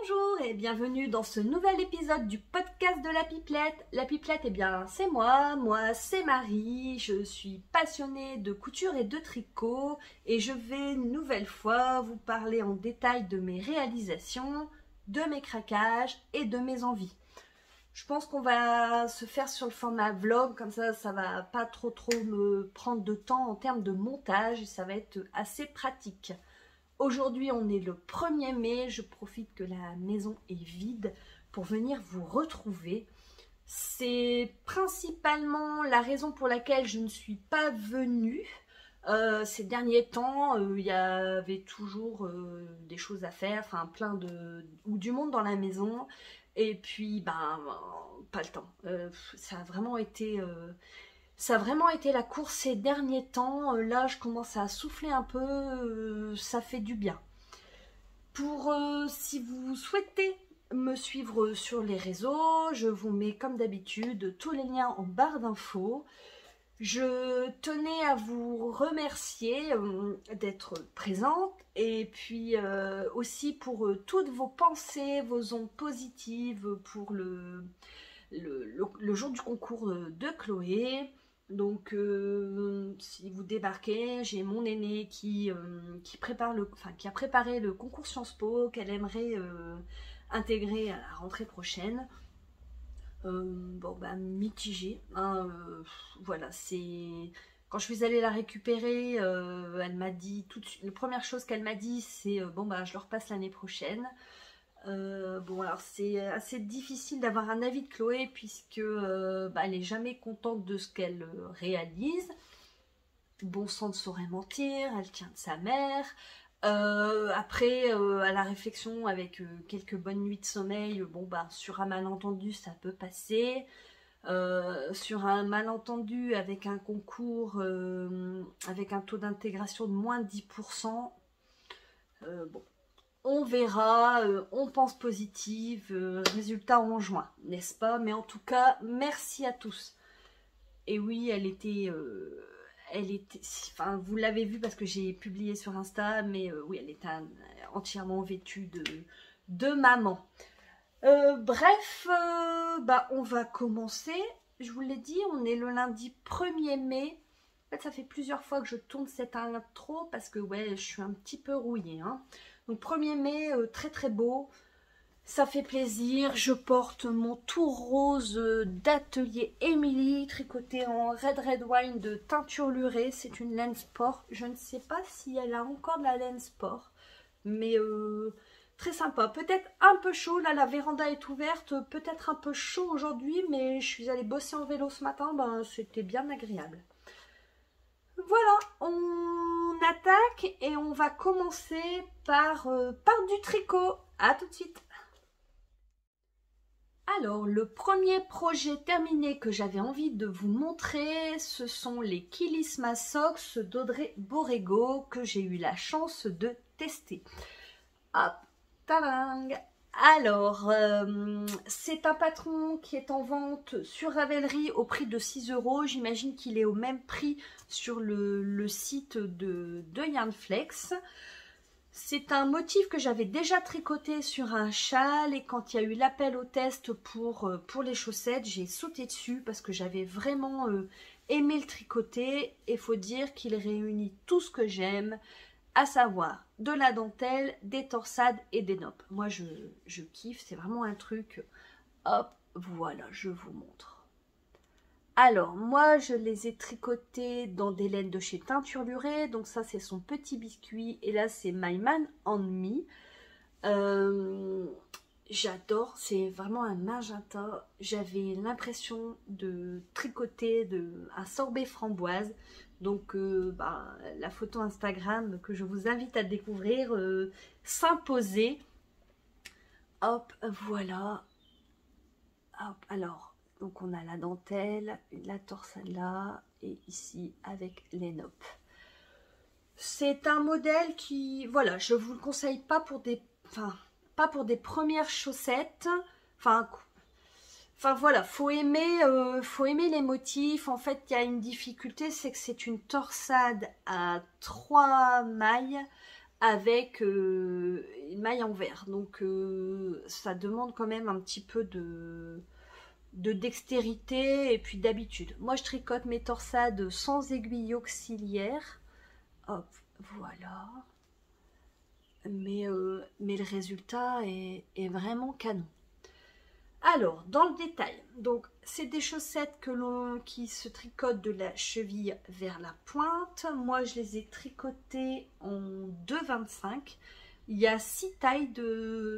Bonjour et bienvenue dans ce nouvel épisode du podcast de la Pipelette. La Pipelette, eh bien c'est moi c'est Marie, je suis passionnée de couture et de tricot et je vais une nouvelle fois vous parler en détail de mes réalisations, de mes craquages et de mes envies. Je pense qu'on va se faire sur le format vlog, comme ça va pas trop me prendre de temps en termes de montage et ça va être assez pratique. Aujourd'hui, on est le 1er mai, je profite que la maison est vide pour venir vous retrouver. C'est principalement la raison pour laquelle je ne suis pas venue. Ces derniers temps, il y avait toujours des choses à faire, enfin du monde dans la maison. Et puis, pas le temps. Ça a vraiment été la course ces derniers temps. Là, je commence à souffler un peu. Ça fait du bien. Si vous souhaitez me suivre sur les réseaux, je vous mets comme d'habitude tous les liens en barre d'infos. Je tenais à vous remercier d'être présente et puis aussi pour toutes vos pensées, vos ondes positives pour le jour du concours de Chloé. Donc si vous débarquez, j'ai mon aînée qui a préparé le concours Sciences Po qu'elle aimerait intégrer à la rentrée prochaine. Mitigé, hein, voilà, c'est quand je suis allée la récupérer, elle m'a dit tout de suite, la première chose qu'elle m'a dit c'est je le repasse l'année prochaine. Alors c'est assez difficile d'avoir un avis de Chloé puisque elle n'est jamais contente de ce qu'elle réalise. Bon sang ne saurait mentir, elle tient de sa mère. Après, à la réflexion avec quelques bonnes nuits de sommeil, sur un malentendu ça peut passer. Sur un malentendu avec un concours avec un taux d'intégration de moins de 10%, on verra, on pense positive, résultat en juin, n'est-ce pas? Mais en tout cas, merci à tous. Et oui, elle était, enfin, vous l'avez vu parce que j'ai publié sur Insta, mais oui, elle était entièrement vêtue de maman. Bref, on va commencer. Je vous l'ai dit, on est le lundi 1er mai. En fait, ça fait plusieurs fois que je tourne cette intro parce que ouais, je suis un petit peu rouillée, hein. Donc 1er mai, très beau. Ça fait plaisir, je porte mon tout rose d'atelier Emily, tricoté en Red Wine de teinture lurée. C'est une laine sport. Je ne sais pas si elle a encore de la laine sport, mais très sympa. Peut-être un peu chaud, là la véranda est ouverte, peut-être un peu chaud aujourd'hui, mais je suis allée bosser en vélo ce matin, c'était bien agréable. Voilà, on attaque et on va commencer par du tricot. À tout de suite. Alors, le premier projet terminé que j'avais envie de vous montrer, ce sont les Kilisma Socks d'Audrey Borrego que j'ai eu la chance de tester. Hop, tadang! Alors, c'est un patron qui est en vente sur Ravelry au prix de 6 €. J'imagine qu'il est au même prix sur le site de Yarnflex. C'est un motif que j'avais déjà tricoté sur un châle et quand il y a eu l'appel au test pour les chaussettes, j'ai sauté dessus parce que j'avais vraiment aimé le tricoter et faut dire qu'il réunit tout ce que j'aime, à savoir de la dentelle, des torsades et des noppes. Moi je kiffe, c'est vraiment un truc. Hop, voilà, je vous montre. Alors, moi, je les ai tricotés dans des laines de chez Teinture Lurée. Donc ça, c'est son petit biscuit. Et là, c'est My Man and Me. J'adore. C'est vraiment un magenta. J'avais l'impression de tricoter un sorbet framboise. Donc, la photo Instagram que je vous invite à découvrir s'imposait. Hop, voilà. Hop, alors... Donc on a la dentelle, la torsade là et ici avec les noppes. C'est un modèle qui, voilà, je vous le conseille pas pour des premières chaussettes. Enfin voilà, faut aimer les motifs. En fait, il y a une difficulté, c'est que c'est une torsade à 3 mailles avec une maille en vert. Donc ça demande quand même un petit peu de dextérité et puis d'habitude. Moi je tricote mes torsades sans aiguille auxiliaire. Hop, voilà. Mais le résultat est vraiment canon. Alors, dans le détail, donc c'est des chaussettes qui se tricotent de la cheville vers la pointe. Moi, je les ai tricotées en 2,25. Il y a 6 tailles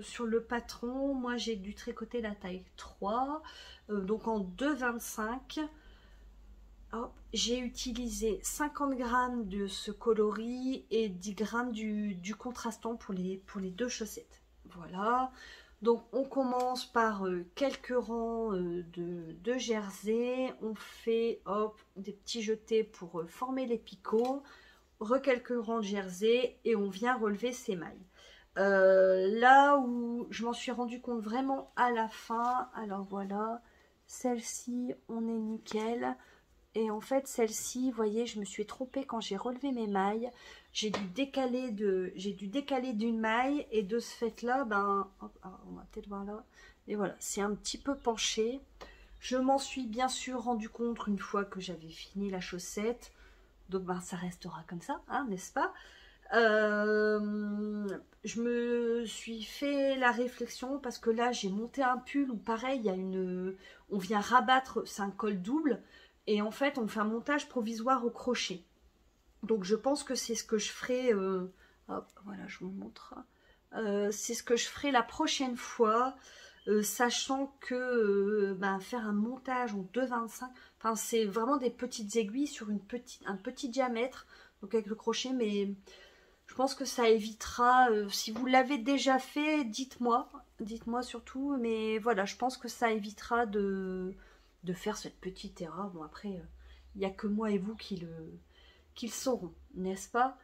sur le patron. Moi, j'ai dû tricoter la taille 3, donc en 2,25. J'ai utilisé 50 g de ce coloris et 10 g du contrastant pour les 2 chaussettes. Voilà. Donc on commence par quelques rangs de jersey, on fait des petits jetés pour former les picots, quelques rangs de jersey et on vient relever ces mailles. Là où je m'en suis rendu compte vraiment à la fin, alors voilà, celle-ci on est nickel. Et en fait, celle-ci, vous voyez, je me suis trompée quand j'ai relevé mes mailles. J'ai dû décaler d'une maille et de ce fait-là, ben, on va peut-être voir là. Et voilà, c'est un petit peu penché. Je m'en suis bien sûr rendu compte une fois que j'avais fini la chaussette. Donc, ben, ça restera comme ça, hein, n'est-ce pas? Je me suis fait la réflexion parce que là, j'ai monté un pull où pareil, il y a on vient rabattre, c'est un col double. Et en fait, on fait un montage provisoire au crochet. Donc, je pense que c'est ce que je ferai... hop, voilà, je vous montre. C'est ce que je ferai la prochaine fois. Sachant que faire un montage en 2,25... Enfin, c'est vraiment des petites aiguilles sur un petit diamètre. Donc, avec le crochet. Mais je pense que ça évitera... si vous l'avez déjà fait, dites-moi. Dites-moi surtout. Mais voilà, je pense que ça évitera de faire cette petite erreur. Bon, après, il n'y a que moi et vous qui le sauront, n'est-ce pas?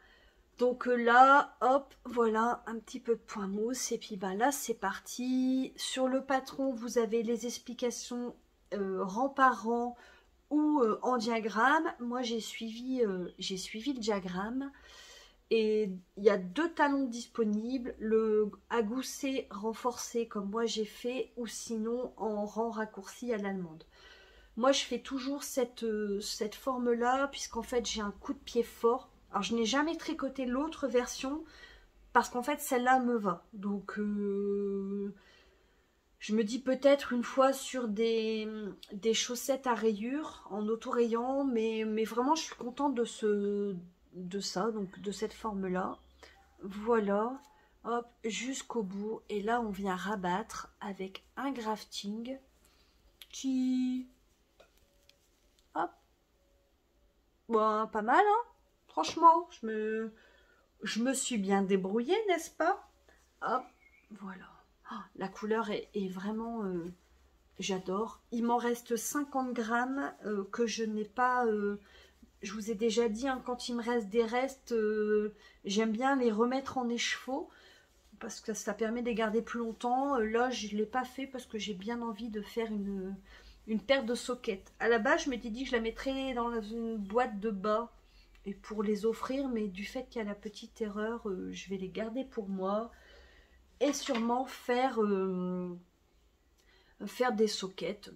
Donc là, hop, voilà, un petit peu de point mousse. Et puis là, c'est parti. Sur le patron, vous avez les explications rang par rang ou en diagramme. Moi, j'ai suivi le diagramme. Et il y a 2 talons disponibles, le à gousset renforcé comme moi j'ai fait, ou sinon en rang raccourci à l'allemande. Moi, je fais toujours cette forme-là, puisqu'en fait, j'ai un coup de pied fort. Alors, je n'ai jamais tricoté l'autre version, parce qu'en fait, celle-là me va. Donc, je me dis peut-être une fois sur des chaussettes à rayures, en auto-rayant, mais vraiment, je suis contente de ça, donc de cette forme-là. Voilà, hop, jusqu'au bout. Et là, on vient rabattre avec un grafting qui... Hop. Bon, pas mal, hein. Franchement, je me suis bien débrouillée, n'est-ce pas? Hop, voilà. Oh, la couleur est vraiment... j'adore. Il m'en reste 50 grammes que je n'ai pas... je vous ai déjà dit, hein, quand il me reste des restes, j'aime bien les remettre en écheveau. Parce que ça permet de les garder plus longtemps. Là, je ne l'ai pas fait parce que j'ai bien envie de faire une paire de soquettes. À la base, je m'étais dit que je la mettrais dans une boîte de bas et pour les offrir, mais du fait qu'il y a la petite erreur, je vais les garder pour moi et sûrement faire des soquettes.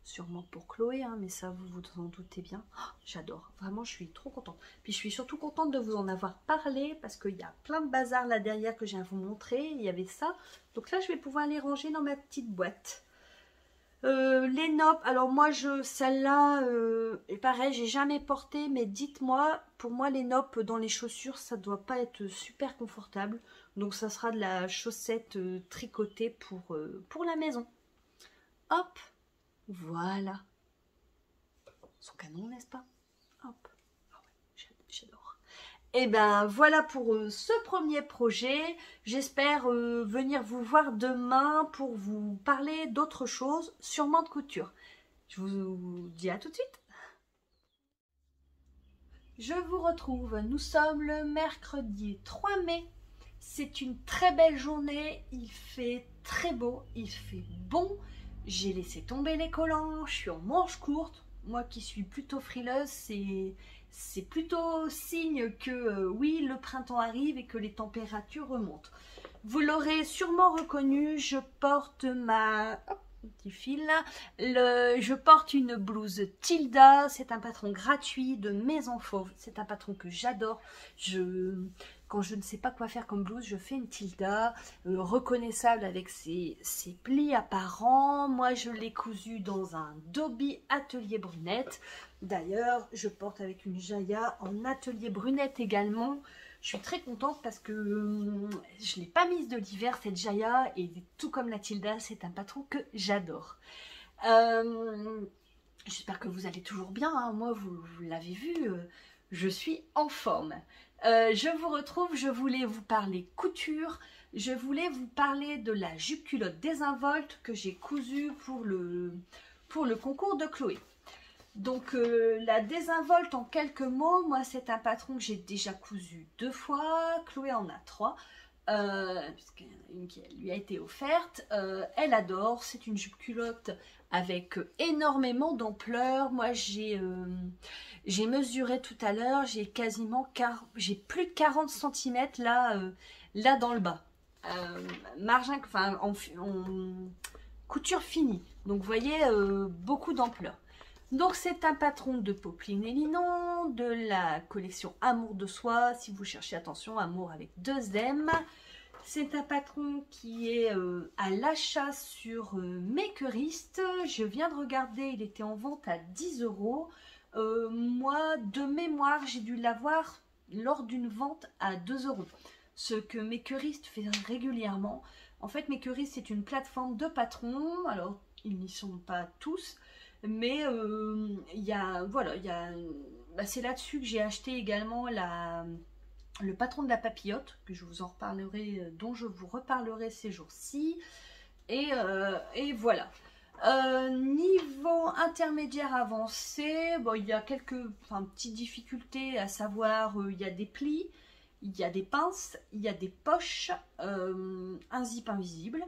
Sûrement pour Chloé, hein, mais ça vous vous en doutez bien. Oh, j'adore, vraiment je suis trop contente. Puis je suis surtout contente de vous en avoir parlé parce qu'il y a plein de bazar là derrière que j'ai à vous montrer. Il y avait ça, donc là je vais pouvoir les ranger dans ma petite boîte. Les noppes, alors moi celle-là, pareil, j'ai jamais porté, mais dites-moi, pour moi les noppes dans les chaussures, ça doit pas être super confortable. Donc ça sera de la chaussette tricotée pour la maison. Hop, voilà. Son canon, n'est-ce pas? Hop, ah ouais, j'adore. Et ben voilà pour ce premier projet. J'espère venir vous voir demain pour vous parler d'autres choses, sûrement de couture. Je vous dis à tout de suite. Je vous retrouve, nous sommes le mercredi 3 mai. C'est une très belle journée, il fait très beau, il fait bon. J'ai laissé tomber les collants, je suis en manches courtes. Moi qui suis plutôt frileuse, c'est plutôt signe que oui, le printemps arrive et que les températures remontent. Vous l'aurez sûrement reconnu, je porte ma... Hop, petit fil là. Je porte une blouse Tilda, c'est un patron gratuit de Maison Fauve, c'est un patron que j'adore. Quand je ne sais pas quoi faire comme blouse, je fais une Tilda, reconnaissable avec ses plis apparents. Moi, je l'ai cousue dans un Dobby atelier brunette. D'ailleurs, je porte avec une Jaya en atelier brunette également. Je suis très contente parce que je ne l'ai pas mise de l'hiver, cette Jaya, et tout comme la Tilda, c'est un patron que j'adore. J'espère que vous allez toujours bien, hein. Moi, vous l'avez vu, je suis en forme. Je vous retrouve, je voulais vous parler couture, je voulais vous parler de la jupe culotte désinvolte que j'ai cousue pour le concours de Chloé. Donc la désinvolte en quelques mots, moi c'est un patron que j'ai déjà cousu 2 fois, Chloé en a 3, puisqu'il y en a une qui lui a été offerte. Elle adore, c'est une jupe culotte avec énormément d'ampleur. Moi j'ai mesuré tout à l'heure, j'ai plus de 40 cm là dans le bas. Margin, enfin en couture finie, donc vous voyez beaucoup d'ampleur. Donc c'est un patron de Popeline et Linon, de la collection Amour de Soi, si vous cherchez, attention, Amour avec 2 M. C'est un patron qui est à l'achat sur Makerist. Je viens de regarder, il était en vente à 10 €. Moi, de mémoire, j'ai dû l'avoir lors d'une vente à 2 €. Ce que Makerist fait régulièrement. En fait, Makerist, c'est une plateforme de patrons. Alors, ils n'y sont pas tous. Mais c'est là-dessus que j'ai acheté également le patron de la papillote, que je vous en reparlerai, dont je vous reparlerai ces jours-ci. Et voilà. Niveau intermédiaire avancé, bon, il y a quelques petites difficultés, à savoir, il y a des plis, il y a des pinces, il y a des poches, un zip invisible.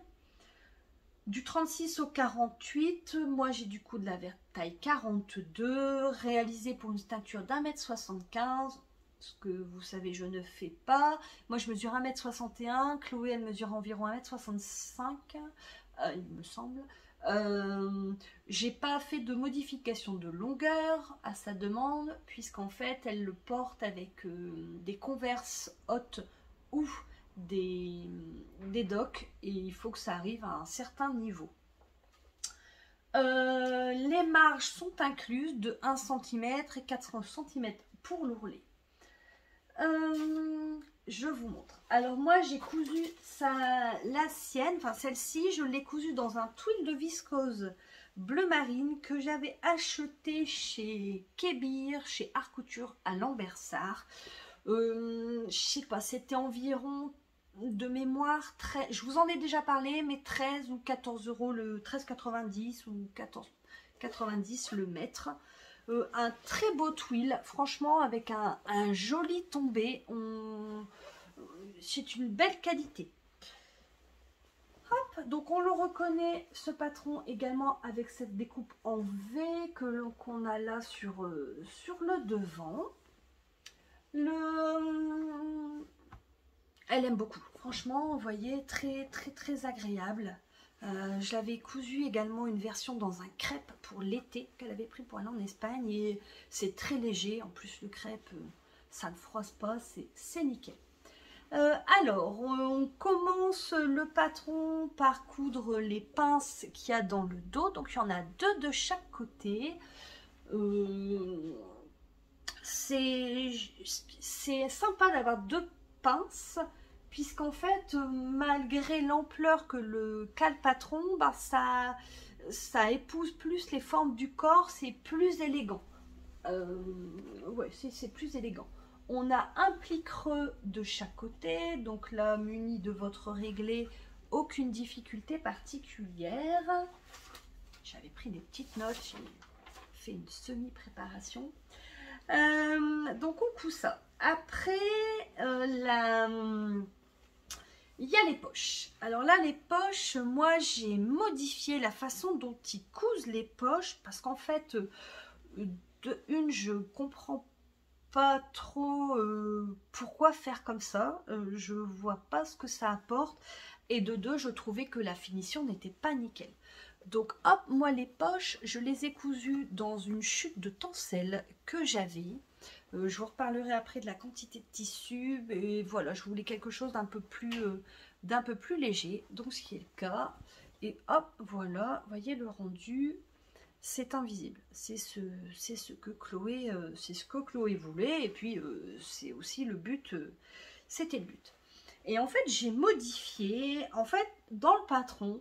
Du 36 au 48, moi j'ai du coup de la taille 42, réalisée pour une stature d'1,75 m, ce que vous savez je ne fais pas. Moi je mesure 1,61 m, Chloé elle mesure environ 1,65 m, il me semble. J'ai pas fait de modification de longueur à sa demande, puisqu'en fait elle le porte avec des Converse hautes ou des docks, et il faut que ça arrive à un certain niveau. Les marges sont incluses de 1 cm et 4 cm pour l'ourlet. Je vous montre. Alors moi j'ai cousu la sienne, enfin celle-ci, je l'ai cousue dans un twill de viscose bleu marine que j'avais acheté chez Kébir, chez Art Couture à Lambersart. Je sais pas, c'était environ de mémoire, je vous en ai déjà parlé, mais 13 ou 14 €, le 13,90 ou 14,90 le mètre. Un très beau twill, franchement, avec un joli tombé. C'est une belle qualité. Hop, donc on le reconnaît, ce patron, également avec cette découpe en V qu'on a là sur le devant. Elle aime beaucoup, franchement, vous voyez, très très très agréable. Je l'avais cousu également une version dans un crêpe pour l'été qu'elle avait pris pour aller en Espagne, et c'est très léger. En plus le crêpe, ça ne froisse pas, c'est nickel. Alors on commence le patron par coudre les pinces qu'il y a dans le dos. Donc il y en a 2 de chaque côté. C'est sympa d'avoir 2 pinces, puisqu'en fait, malgré l'ampleur que le patron, bah, ça épouse plus les formes du corps, c'est plus élégant. Ouais, c'est plus élégant. On a un pli creux de chaque côté, donc là, muni de votre réglé, aucune difficulté particulière. J'avais pris des petites notes, j'ai fait une semi-préparation. Donc on coud ça. Après, il y a les poches. Alors là, les poches, moi j'ai modifié la façon dont ils cousent les poches, parce qu'en fait, je comprends pas trop pourquoi faire comme ça. Je vois pas ce que ça apporte. Et de deux, je trouvais que la finition n'était pas nickel. Donc hop, moi les poches, je les ai cousues dans une chute de tencel que j'avais. Je vous reparlerai après de la quantité de tissu. Et voilà, je voulais quelque chose d'un peu plus léger. Donc ce qui est le cas. Et hop, voilà, voyez le rendu. C'est invisible. C'est ce que Chloé, voulait. Et puis c'est aussi le but. C'était le but. Et en fait, j'ai modifié. En fait, dans le patron,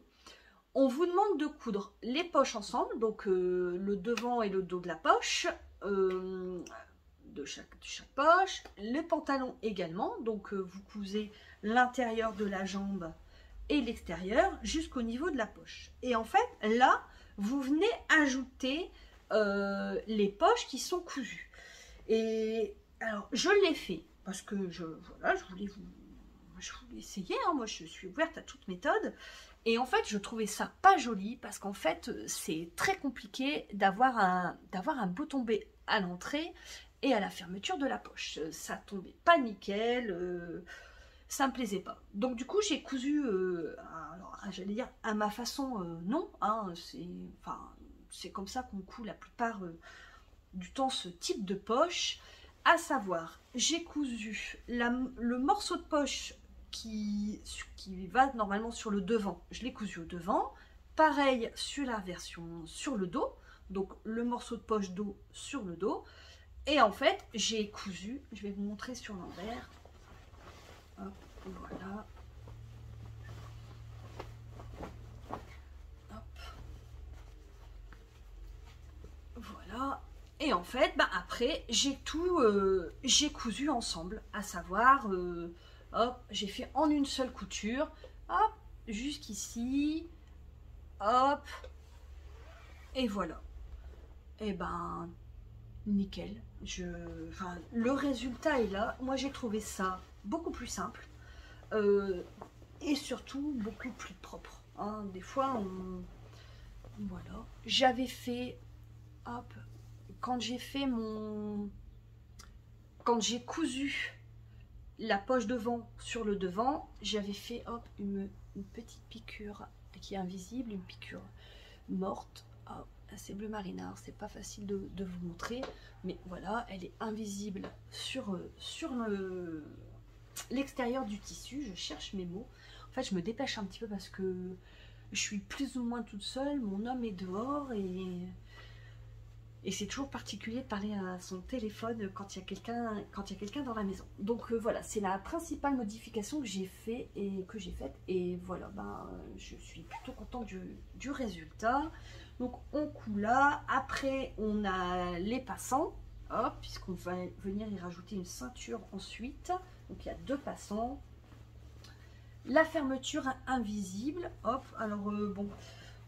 on vous demande de coudre les poches ensemble, donc le devant et le dos de la poche, de chaque poche, les pantalons également, donc vous cousez l'intérieur de la jambe et l'extérieur jusqu'au niveau de la poche. Et en fait, là, vous venez ajouter les poches qui sont cousues. Et alors, je l'ai fait parce que voilà, je voulais essayer, hein. Moi je suis ouverte à toute méthode. Et en fait, je trouvais ça pas joli parce qu'en fait, c'est très compliqué d'avoir un bouton B à l'entrée et à la fermeture de la poche. Ça tombait pas nickel, ça me plaisait pas. Donc du coup, j'ai cousu, alors j'allais dire à ma façon, non, hein, c'est comme ça qu'on coud la plupart du temps ce type de poche. À savoir, j'ai cousu le morceau de poche qui va normalement sur le devant, je l'ai cousu au devant. Pareil sur la version sur le dos, donc le morceau de poche dos sur le dos. Et en fait, j'ai cousu, je vais vous montrer sur l'envers. Hop, voilà. Hop. Voilà. Et en fait, bah après, j'ai cousu ensemble, à savoir... hop, j'ai fait en une seule couture, hop, jusqu'ici, hop, et voilà. Et ben, nickel. Le résultat est là. Moi, j'ai trouvé ça beaucoup plus simple et surtout beaucoup plus propre. Hein. Des fois, voilà. J'avais fait, hop, quand j'ai cousu la poche devant sur le devant, j'avais fait hop, une petite piqûre qui est invisible, une piqûre morte. Hop, c'est bleu marinard, c'est pas facile de vous montrer, mais voilà, elle est invisible sur l'extérieur du tissu. Je cherche mes mots. En fait, je me dépêche un petit peu parce que je suis plus ou moins toute seule, mon homme est dehors et c'est toujours particulier de parler à son téléphone quand il y a quelqu'un dans la maison. Donc voilà, c'est la principale modification que j'ai faite et voilà, je suis plutôt contente du résultat. Donc on coud là, après on a les passants, hop, puisqu'on va venir y rajouter une ceinture ensuite. Donc il y a 2 passants. La fermeture invisible, hop, alors bon...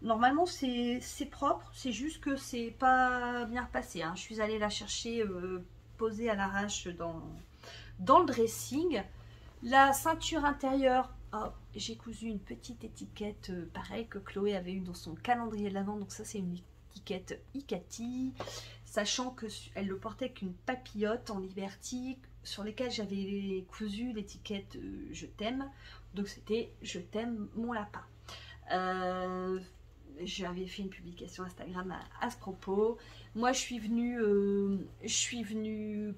Normalement c'est propre, c'est juste que c'est pas bien repassé. Hein. Je suis allée la chercher posée à l'arrache dans le dressing. La ceinture intérieure, oh, j'ai cousu une petite étiquette pareil que Chloé avait eu dans son calendrier de l'Avent. Donc ça c'est une étiquette Icati, sachant qu'elle le portait avec une papillote en Liberty sur lesquelles j'avais cousu l'étiquette Je t'aime. Donc c'était Je t'aime mon lapin. J'avais fait une publication Instagram à ce propos. Moi, je suis venue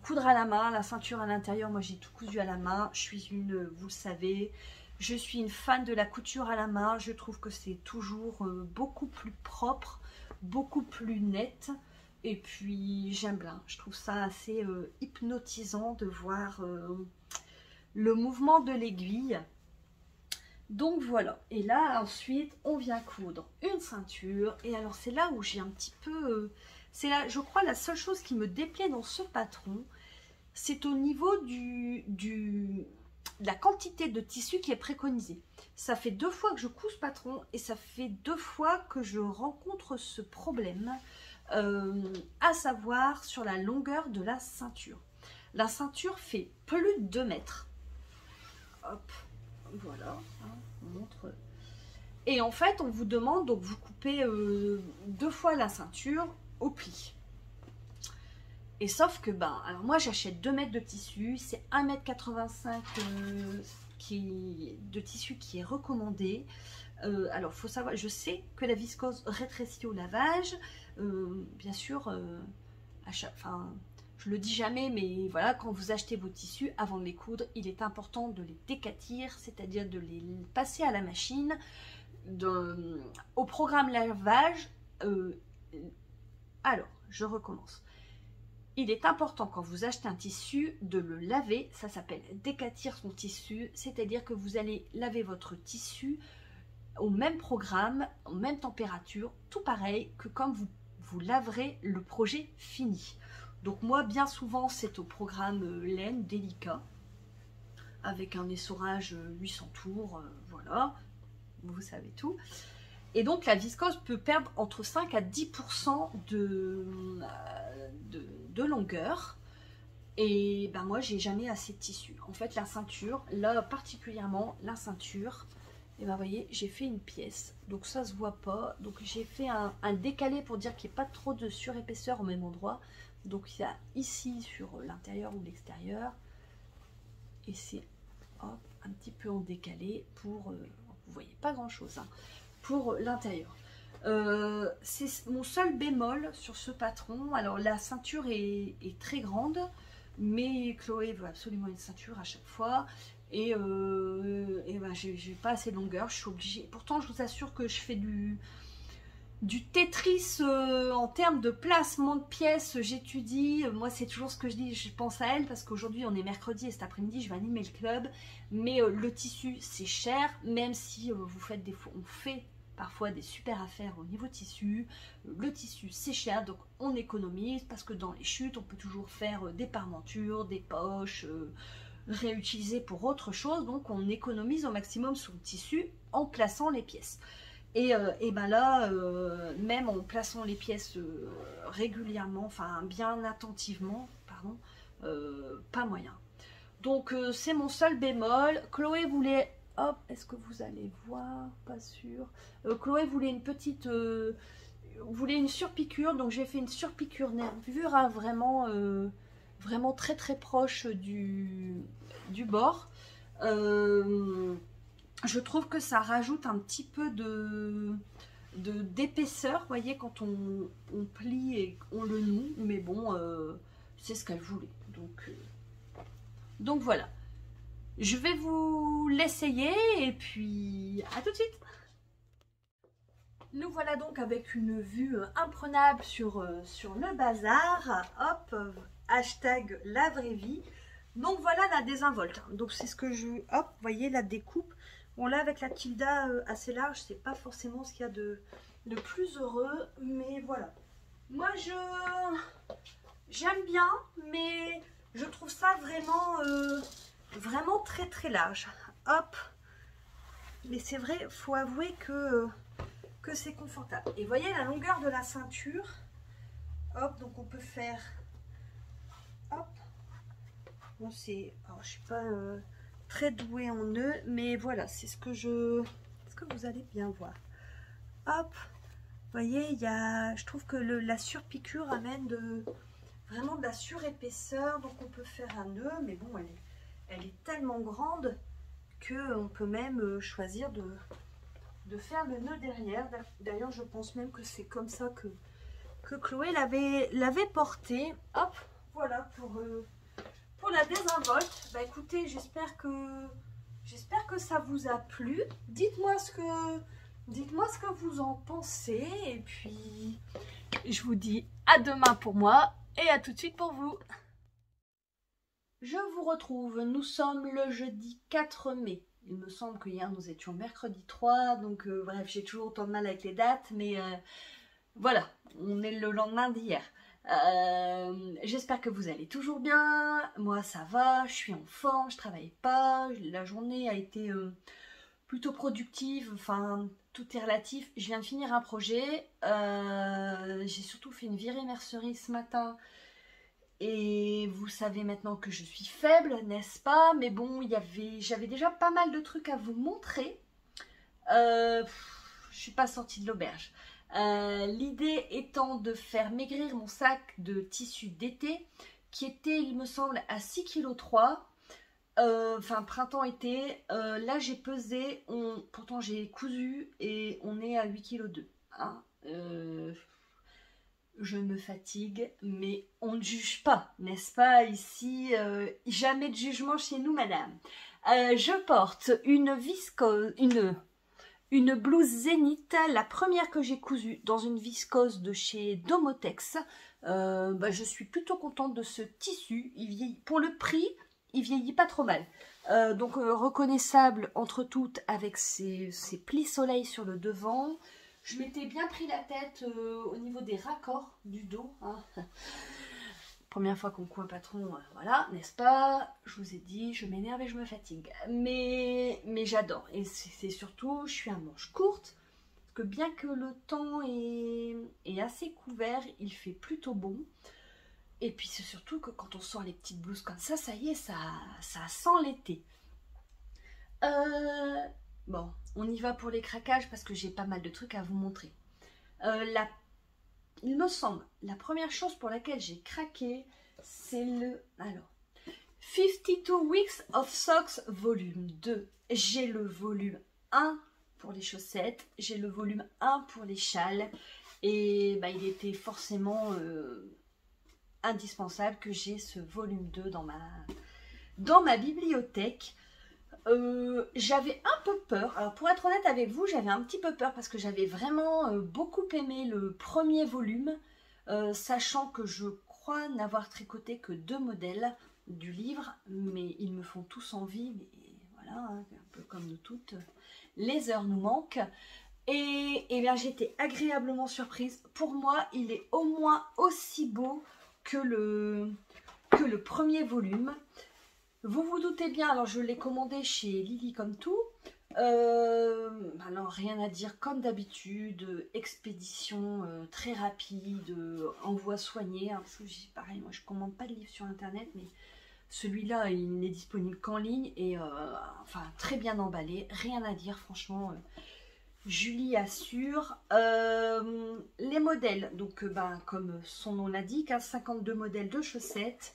coudre à la main, la ceinture à l'intérieur. Moi, j'ai tout cousu à la main. Vous le savez, je suis une fan de la couture à la main. Je trouve que c'est toujours beaucoup plus propre, beaucoup plus net. Et puis, j'aime bien. Je trouve ça assez hypnotisant de voir le mouvement de l'aiguille. Donc voilà, et là ensuite on vient coudre une ceinture. Et alors c'est là où j'ai un petit peu, c'est là je crois la seule chose qui me déplaît dans ce patron, c'est au niveau de la quantité de tissu qui est préconisée. Ça fait 2 fois que je couds ce patron et ça fait 2 fois que je rencontre ce problème, à savoir sur la longueur de la ceinture. La ceinture fait plus de 2 mètres. Hop. Voilà, hein, on montre. Et en fait, on vous demande, donc vous coupez 2 fois la ceinture au pli. Et sauf que, alors moi j'achète 2 mètres de tissu, c'est 1,85 m de tissu qui est recommandé. Alors faut savoir, je sais que la viscose rétrécit au lavage, bien sûr, je le dis jamais, mais voilà, quand vous achetez vos tissus, avant de les coudre, il est important de les décatir, c'est-à-dire de les passer à la machine, au programme lavage. Alors, je recommence. Il est important quand vous achetez un tissu de le laver, ça s'appelle décatir son tissu, c'est-à-dire que vous allez laver votre tissu au même programme, en même température, tout pareil que comme vous laverez le projet fini. Donc moi, bien souvent, c'est au programme laine délicat, avec un essorage 800 tours, voilà, vous savez tout. Et donc la viscose peut perdre entre 5 à 10% de longueur. Et moi, j'ai jamais assez de tissu. En fait, la ceinture, là particulièrement, la ceinture, et vous voyez, j'ai fait une pièce, donc ça se voit pas. Donc j'ai fait un décalé pour dire qu'il n'y ait pas trop de surépaisseur au même endroit. Donc il y a ici sur l'intérieur ou l'extérieur, et c'est un petit peu en décalé pour, vous voyez pas grand chose, hein, pour l'intérieur. C'est mon seul bémol sur ce patron. Alors la ceinture est très grande, mais Chloé veut absolument une ceinture à chaque fois. Et j'ai pas assez de longueur, je suis obligée. Pourtant, je vous assure que je fais du Tetris en termes de placement de pièces, j'étudie. Moi, c'est toujours ce que je dis, je pense à elle parce qu'aujourd'hui, on est mercredi et cet après-midi, je vais animer le club. Mais le tissu, c'est cher, même si vous faites on fait parfois des super affaires au niveau tissu. Le tissu, c'est cher, donc on économise parce que dans les chutes, on peut toujours faire des parmentures, des poches, réutiliser pour autre chose, donc on économise au maximum sur le tissu en plaçant les pièces. Et là, même en plaçant les pièces régulièrement, enfin bien attentivement, pardon, pas moyen. Donc c'est mon seul bémol. Chloé voulait, hop, est-ce que vous allez voir? Pas sûr. Chloé voulait une petite, voulait une surpiqûre, donc j'ai fait une surpiqûre nervure, hein, vraiment. Vraiment très très proche du bord. Je trouve que ça rajoute un petit peu d'épaisseur, vous voyez, quand on plie et on le noue, mais bon, c'est ce qu'elle voulait. Donc voilà. Je vais vous l'essayer et puis à tout de suite. Nous voilà donc avec une vue imprenable sur le bazar. Hop, hashtag la vraie vie. Donc voilà la désinvolte. Donc c'est ce que hop, vous voyez la découpe. Bon là avec la tilda assez large, c'est pas forcément ce qu'il y a de plus heureux. Mais voilà. Moi j'aime bien, mais je trouve ça vraiment très très large. Hop. Mais c'est vrai, faut avouer que c'est confortable. Et voyez la longueur de la ceinture. Hop, donc on peut faire. Hop. Bon, alors, je suis pas très douée en nœuds, mais voilà, c'est ce que vous allez bien voir. Hop. Vous voyez, je trouve que la surpiqûre amène vraiment de la surépaisseur. Donc on peut faire un nœud, mais bon, elle est tellement grande qu'on peut même choisir de faire le nœud derrière. D'ailleurs, je pense même que c'est comme ça que Chloé l'avait porté. Hop, voilà pour la désinvolte. Bah écoutez, j'espère que ça vous a plu. Dites-moi ce que vous en pensez. Et puis, je vous dis à demain pour moi et à tout de suite pour vous. Je vous retrouve, nous sommes le jeudi 4 mai. Il me semble qu'hier nous étions mercredi 3, donc bref, j'ai toujours autant de mal avec les dates, mais voilà, on est le lendemain d'hier. J'espère que vous allez toujours bien. Moi ça va, je suis en forme, je travaille pas, la journée a été plutôt productive, enfin tout est relatif. Je viens de finir un projet, j'ai surtout fait une virée mercerie ce matin. Et vous savez maintenant que je suis faible, n'est-ce pas? Mais bon, j'avais déjà pas mal de trucs à vous montrer. Je suis pas sortie de l'auberge. L'idée étant de faire maigrir mon sac de tissu d'été qui était, il me semble, à 6,3 kg. Enfin, printemps-été. Là, j'ai pesé, pourtant j'ai cousu et on est à 8,2 kg. Hein. Je me fatigue, mais on ne juge pas, n'est-ce pas ici? Jamais de jugement chez nous, madame. Je porte une viscose, une blouse Zénith, la première que j'ai cousue dans une viscose de chez Domotex. Je suis plutôt contente de ce tissu. Il vieillit, pour le prix, il vieillit pas trop mal. Donc reconnaissable entre toutes avec ses plis soleil sur le devant. Je m'étais bien pris la tête au niveau des raccords du dos. Hein. Première fois qu'on coud un patron, voilà, n'est-ce pas? Je vous ai dit, je m'énerve et je me fatigue. Mais j'adore. Et c'est surtout, je suis à manches courtes. Parce que bien que le temps est assez couvert, il fait plutôt bon. Et puis c'est surtout que quand on sort les petites blouses comme ça y est, ça sent l'été. Bon, on y va pour les craquages parce que j'ai pas mal de trucs à vous montrer. Il me semble, la première chose pour laquelle j'ai craqué, c'est le... Alors, 52 Weeks of Socks volume 2. J'ai le volume 1 pour les chaussettes, j'ai le volume 1 pour les châles. Et il était forcément indispensable que j'ai ce volume 2 dans ma bibliothèque. J'avais un peu peur, alors pour être honnête avec vous, j'avais un petit peu peur parce que j'avais vraiment beaucoup aimé le premier volume, sachant que je crois n'avoir tricoté que 2 modèles du livre, mais ils me font tous envie, mais voilà, hein, un peu comme nous toutes, les heures nous manquent. Et bien j'étais agréablement surprise. Pour moi, il est au moins aussi beau que le premier volume. Vous vous doutez bien, alors je l'ai commandé chez Lily comme tout. Alors rien à dire, comme d'habitude, expédition très rapide, envoi soigné. Hein, parce que pareil, moi je commande pas de livres sur internet, mais celui-là il n'est disponible qu'en ligne et enfin très bien emballé, rien à dire franchement. Julie assure. Les modèles, donc comme son nom l'indique, hein, 52 modèles de chaussettes.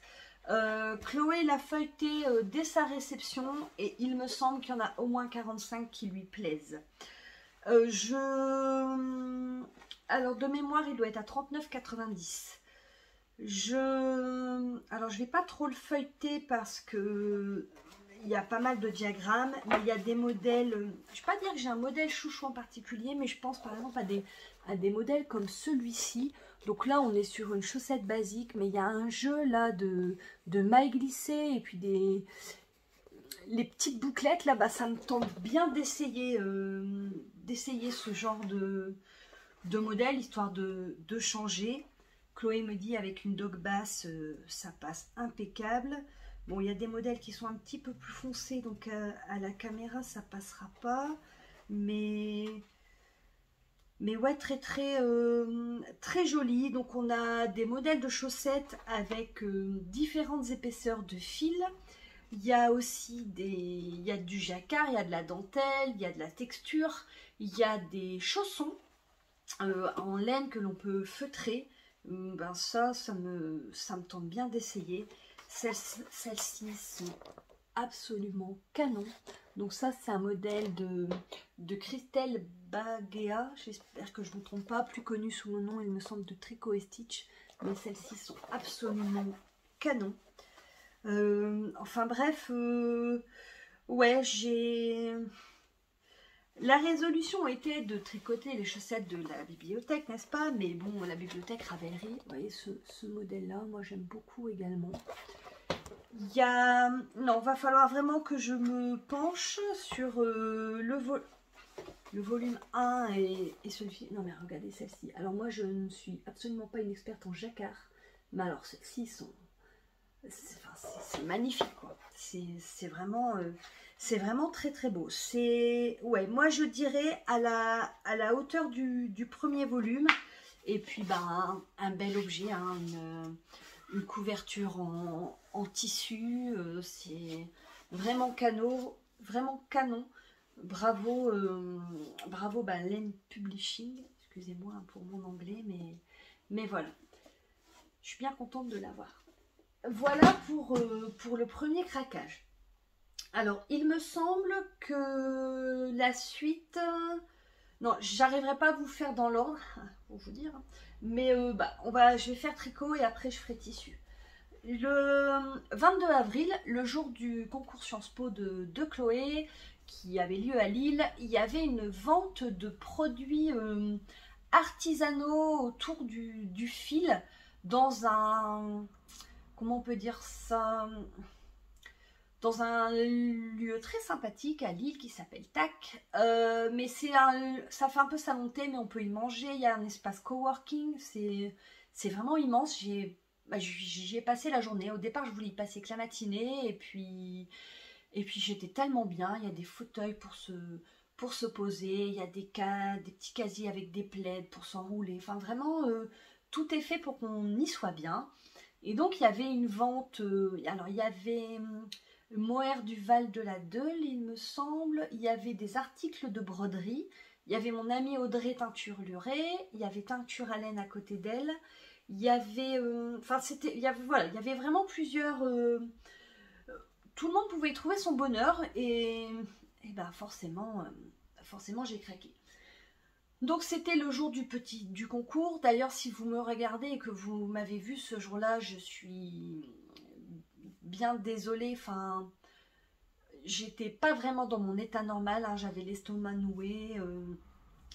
Chloé l'a feuilleté dès sa réception et il me semble qu'il y en a au moins 45 qui lui plaisent. Alors de mémoire il doit être à 39,90. Alors je vais pas trop le feuilleter parce que il y a pas mal de diagrammes, mais il y a des modèles, je ne vais pas dire que j'ai un modèle chouchou en particulier, mais je pense par exemple à des modèles comme celui-ci. Donc là on est sur une chaussette basique, mais il y a un jeu là de mailles glissées et puis les petites bouclettes là, ça me tente bien d'essayer ce genre de modèle, histoire de changer. Chloé me dit avec une dogue basse, ça passe impeccable. Bon, il y a des modèles qui sont un petit peu plus foncés, donc à la caméra, ça passera pas. Mais ouais, très joli. Donc, on a des modèles de chaussettes avec différentes épaisseurs de fil. Il y a aussi il y a du jacquard, il y a de la dentelle, il y a de la texture. Il y a des chaussons en laine que l'on peut feutrer. Ça me tente bien d'essayer. Celles-ci sont absolument canon. Donc ça c'est un modèle de Christelle Bagea, j'espère que je ne me trompe pas, plus connu sous le nom il me semble de Tricot et Stitch, mais celles-ci sont absolument canon. Enfin bref, ouais, la résolution était de tricoter les chaussettes de la bibliothèque, n'est-ce pas? Mais bon, la bibliothèque Ravelry, vous voyez ce modèle-là, moi j'aime beaucoup également. Non, va falloir vraiment que je me penche sur le volume 1 et celui-ci. Non mais regardez celle-ci. Alors moi je ne suis absolument pas une experte en jacquard, mais alors celles-ci sont... C'est magnifique quoi. C'est vraiment très beau. Ouais, moi je dirais à la hauteur du premier volume. Et puis un bel objet, hein, une couverture en tissu, c'est vraiment canon. Bravo Laine Publishing, excusez-moi pour mon anglais, mais voilà. Je suis bien contente de l'avoir. Voilà pour le premier craquage. Alors, il me semble que la suite... non, j'arriverai pas à vous faire dans l'ordre, pour vous dire. Mais je vais faire tricot et après je ferai tissu. Le 22 avril, le jour du concours Sciences Po de Chloé, qui avait lieu à Lille, il y avait une vente de produits artisanaux autour du fil dans un... comment on peut dire ça, dans un lieu très sympathique à Lille qui s'appelle TAC. Mais ça fait un peu salon thé, mais on peut y manger. Il y a un espace coworking, c'est vraiment immense. J'y ai passé la journée. Au départ, je voulais y passer que la matinée, et puis j'étais tellement bien. Il y a des fauteuils pour se poser, il y a des petits casiers avec des plaids pour s'enrouler. Enfin, vraiment, tout est fait pour qu'on y soit bien. Et donc, il y avait une vente. Alors, il y avait le mohair du Val de la Deule, il me semble. Il y avait des articles de broderie. Il y avait mon amie Audrey Teinture Lurée. Il y avait Teinture à laine à côté d'elle. Il y avait... il y avait vraiment plusieurs... tout le monde pouvait y trouver son bonheur. Et ben forcément j'ai craqué. Donc c'était le jour du concours. D'ailleurs, si vous me regardez et que vous m'avez vu ce jour-là, je suis bien désolée. Enfin, j'étais pas vraiment dans mon état normal, hein. J'avais l'estomac noué,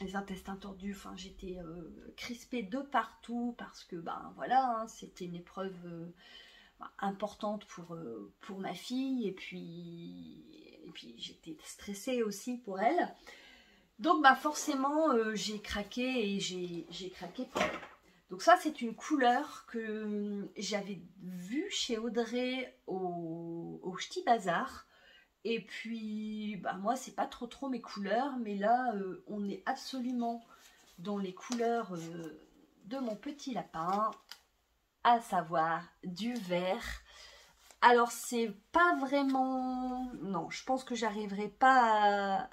les intestins tordus. Enfin, j'étais crispée de partout parce que voilà, hein, c'était une épreuve importante pour ma fille, et puis j'étais stressée aussi pour elle. Donc forcément j'ai craqué, et j'ai craqué pour elle. Donc ça, c'est une couleur que j'avais vue chez Audrey au Ch'ti Bazar. Et puis moi, c'est pas trop mes couleurs, mais là on est absolument dans les couleurs de mon petit lapin, à savoir du vert. Alors c'est pas vraiment... non, je pense que j'arriverai pas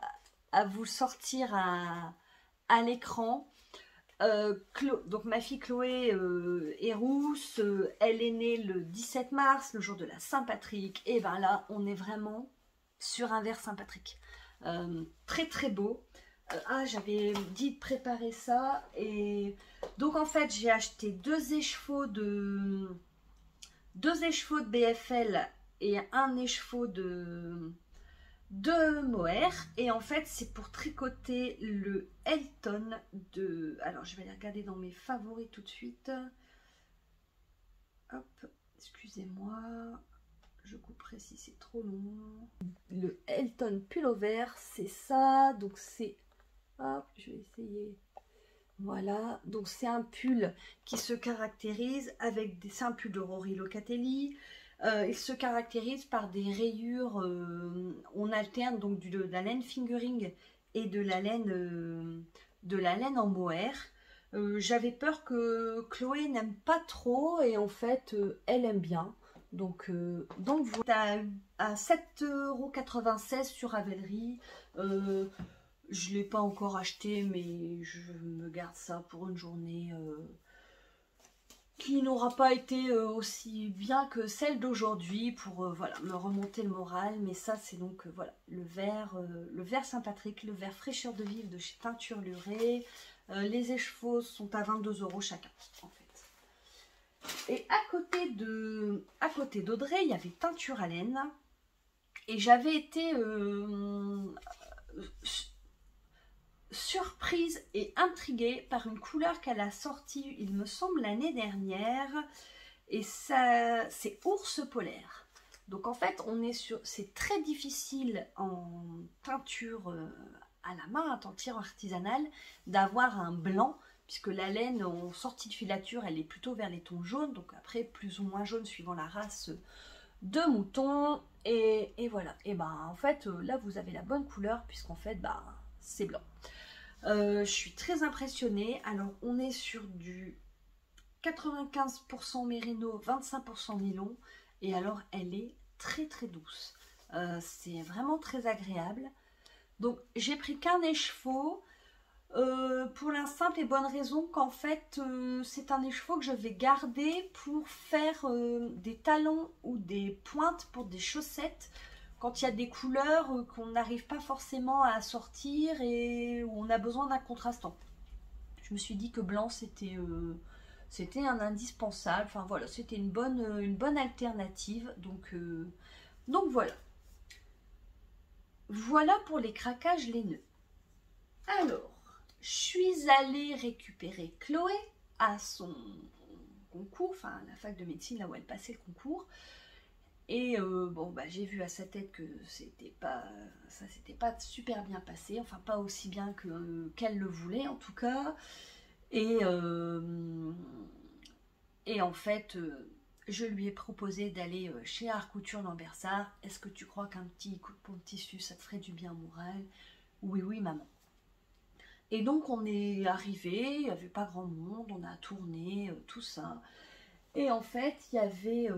à vous sortir à l'écran. Donc ma fille Chloé est rousse, elle est née le 17 mars, le jour de la Saint-Patrick, et ben là on est vraiment sur un vert Saint-Patrick. Très beau. J'avais dit de préparer ça, et donc en fait j'ai acheté deux écheveaux de BFL et un écheveau de mohair, et en fait c'est pour tricoter le Elton de... alors je vais aller regarder dans mes favoris tout de suite. Hop, excusez-moi, je couperai si c'est trop long. Le Elton pullover, c'est ça. Donc c'est... hop, je vais essayer. Voilà, donc c'est un pull qui se caractérise avec des... c'est un pull de Rory Locatelli. Il se caractérise par des rayures, on alterne donc de la laine fingering et de la laine en mohair. J'avais peur que Chloé n'aime pas trop, et en fait elle aime bien. Donc voilà, à 7,96 € sur Ravelry. Je ne l'ai pas encore acheté, mais je me garde ça pour une journée qui n'aura pas été aussi bien que celle d'aujourd'hui, pour voilà, me remonter le moral. Mais ça, c'est donc voilà, le vert Saint-Patrick, le vert fraîcheur de vivre de chez Teinture Lurée. Les écheveaux sont à 22 € chacun, en fait. Et à côté d'Audrey, il y avait Teinture à laine, et j'avais été surprise et intriguée par une couleur qu'elle a sortie, il me semble, l'année dernière, et ça, c'est ours polaire. Donc en fait on est sur... c'est très difficile en teinture à la main, en teinture artisanale, d'avoir un blanc, puisque la laine en sortie de filature elle est plutôt vers les tons jaunes, donc après plus ou moins jaune suivant la race de mouton, et voilà. Et en fait là vous avez la bonne couleur, puisqu'en fait c'est blanc. Je suis très impressionnée. Alors on est sur du 95% mérino, 25% nylon, et alors elle est très douce. C'est vraiment très agréable. Donc j'ai pris qu'un écheveau. Pour la simple et bonne raison qu'en fait c'est un écheveau que je vais garder pour faire des talons ou des pointes pour des chaussettes quand il y a des couleurs qu'on n'arrive pas forcément à sortir et où on a besoin d'un contrastant. Je me suis dit que blanc c'était un indispensable, enfin voilà, c'était une bonne alternative, donc voilà. Voilà pour les craquages laineux. Alors, je suis allée récupérer Chloé à son concours, enfin à la fac de médecine là où elle passait le concours. Et bon, bah, j'ai vu à sa tête que ça s'était pas super bien passé, enfin pas aussi bien qu'elle le voulait en tout cas. Et en fait, je lui ai proposé d'aller chez Art Couture Lambersart. Est-ce que tu crois qu'un petit coup de pompe tissu, ça te ferait du bien moral? Oui, oui, maman. Et donc on est arrivé, il n'y avait pas grand monde, on a tourné, tout ça. Et en fait, il y avait,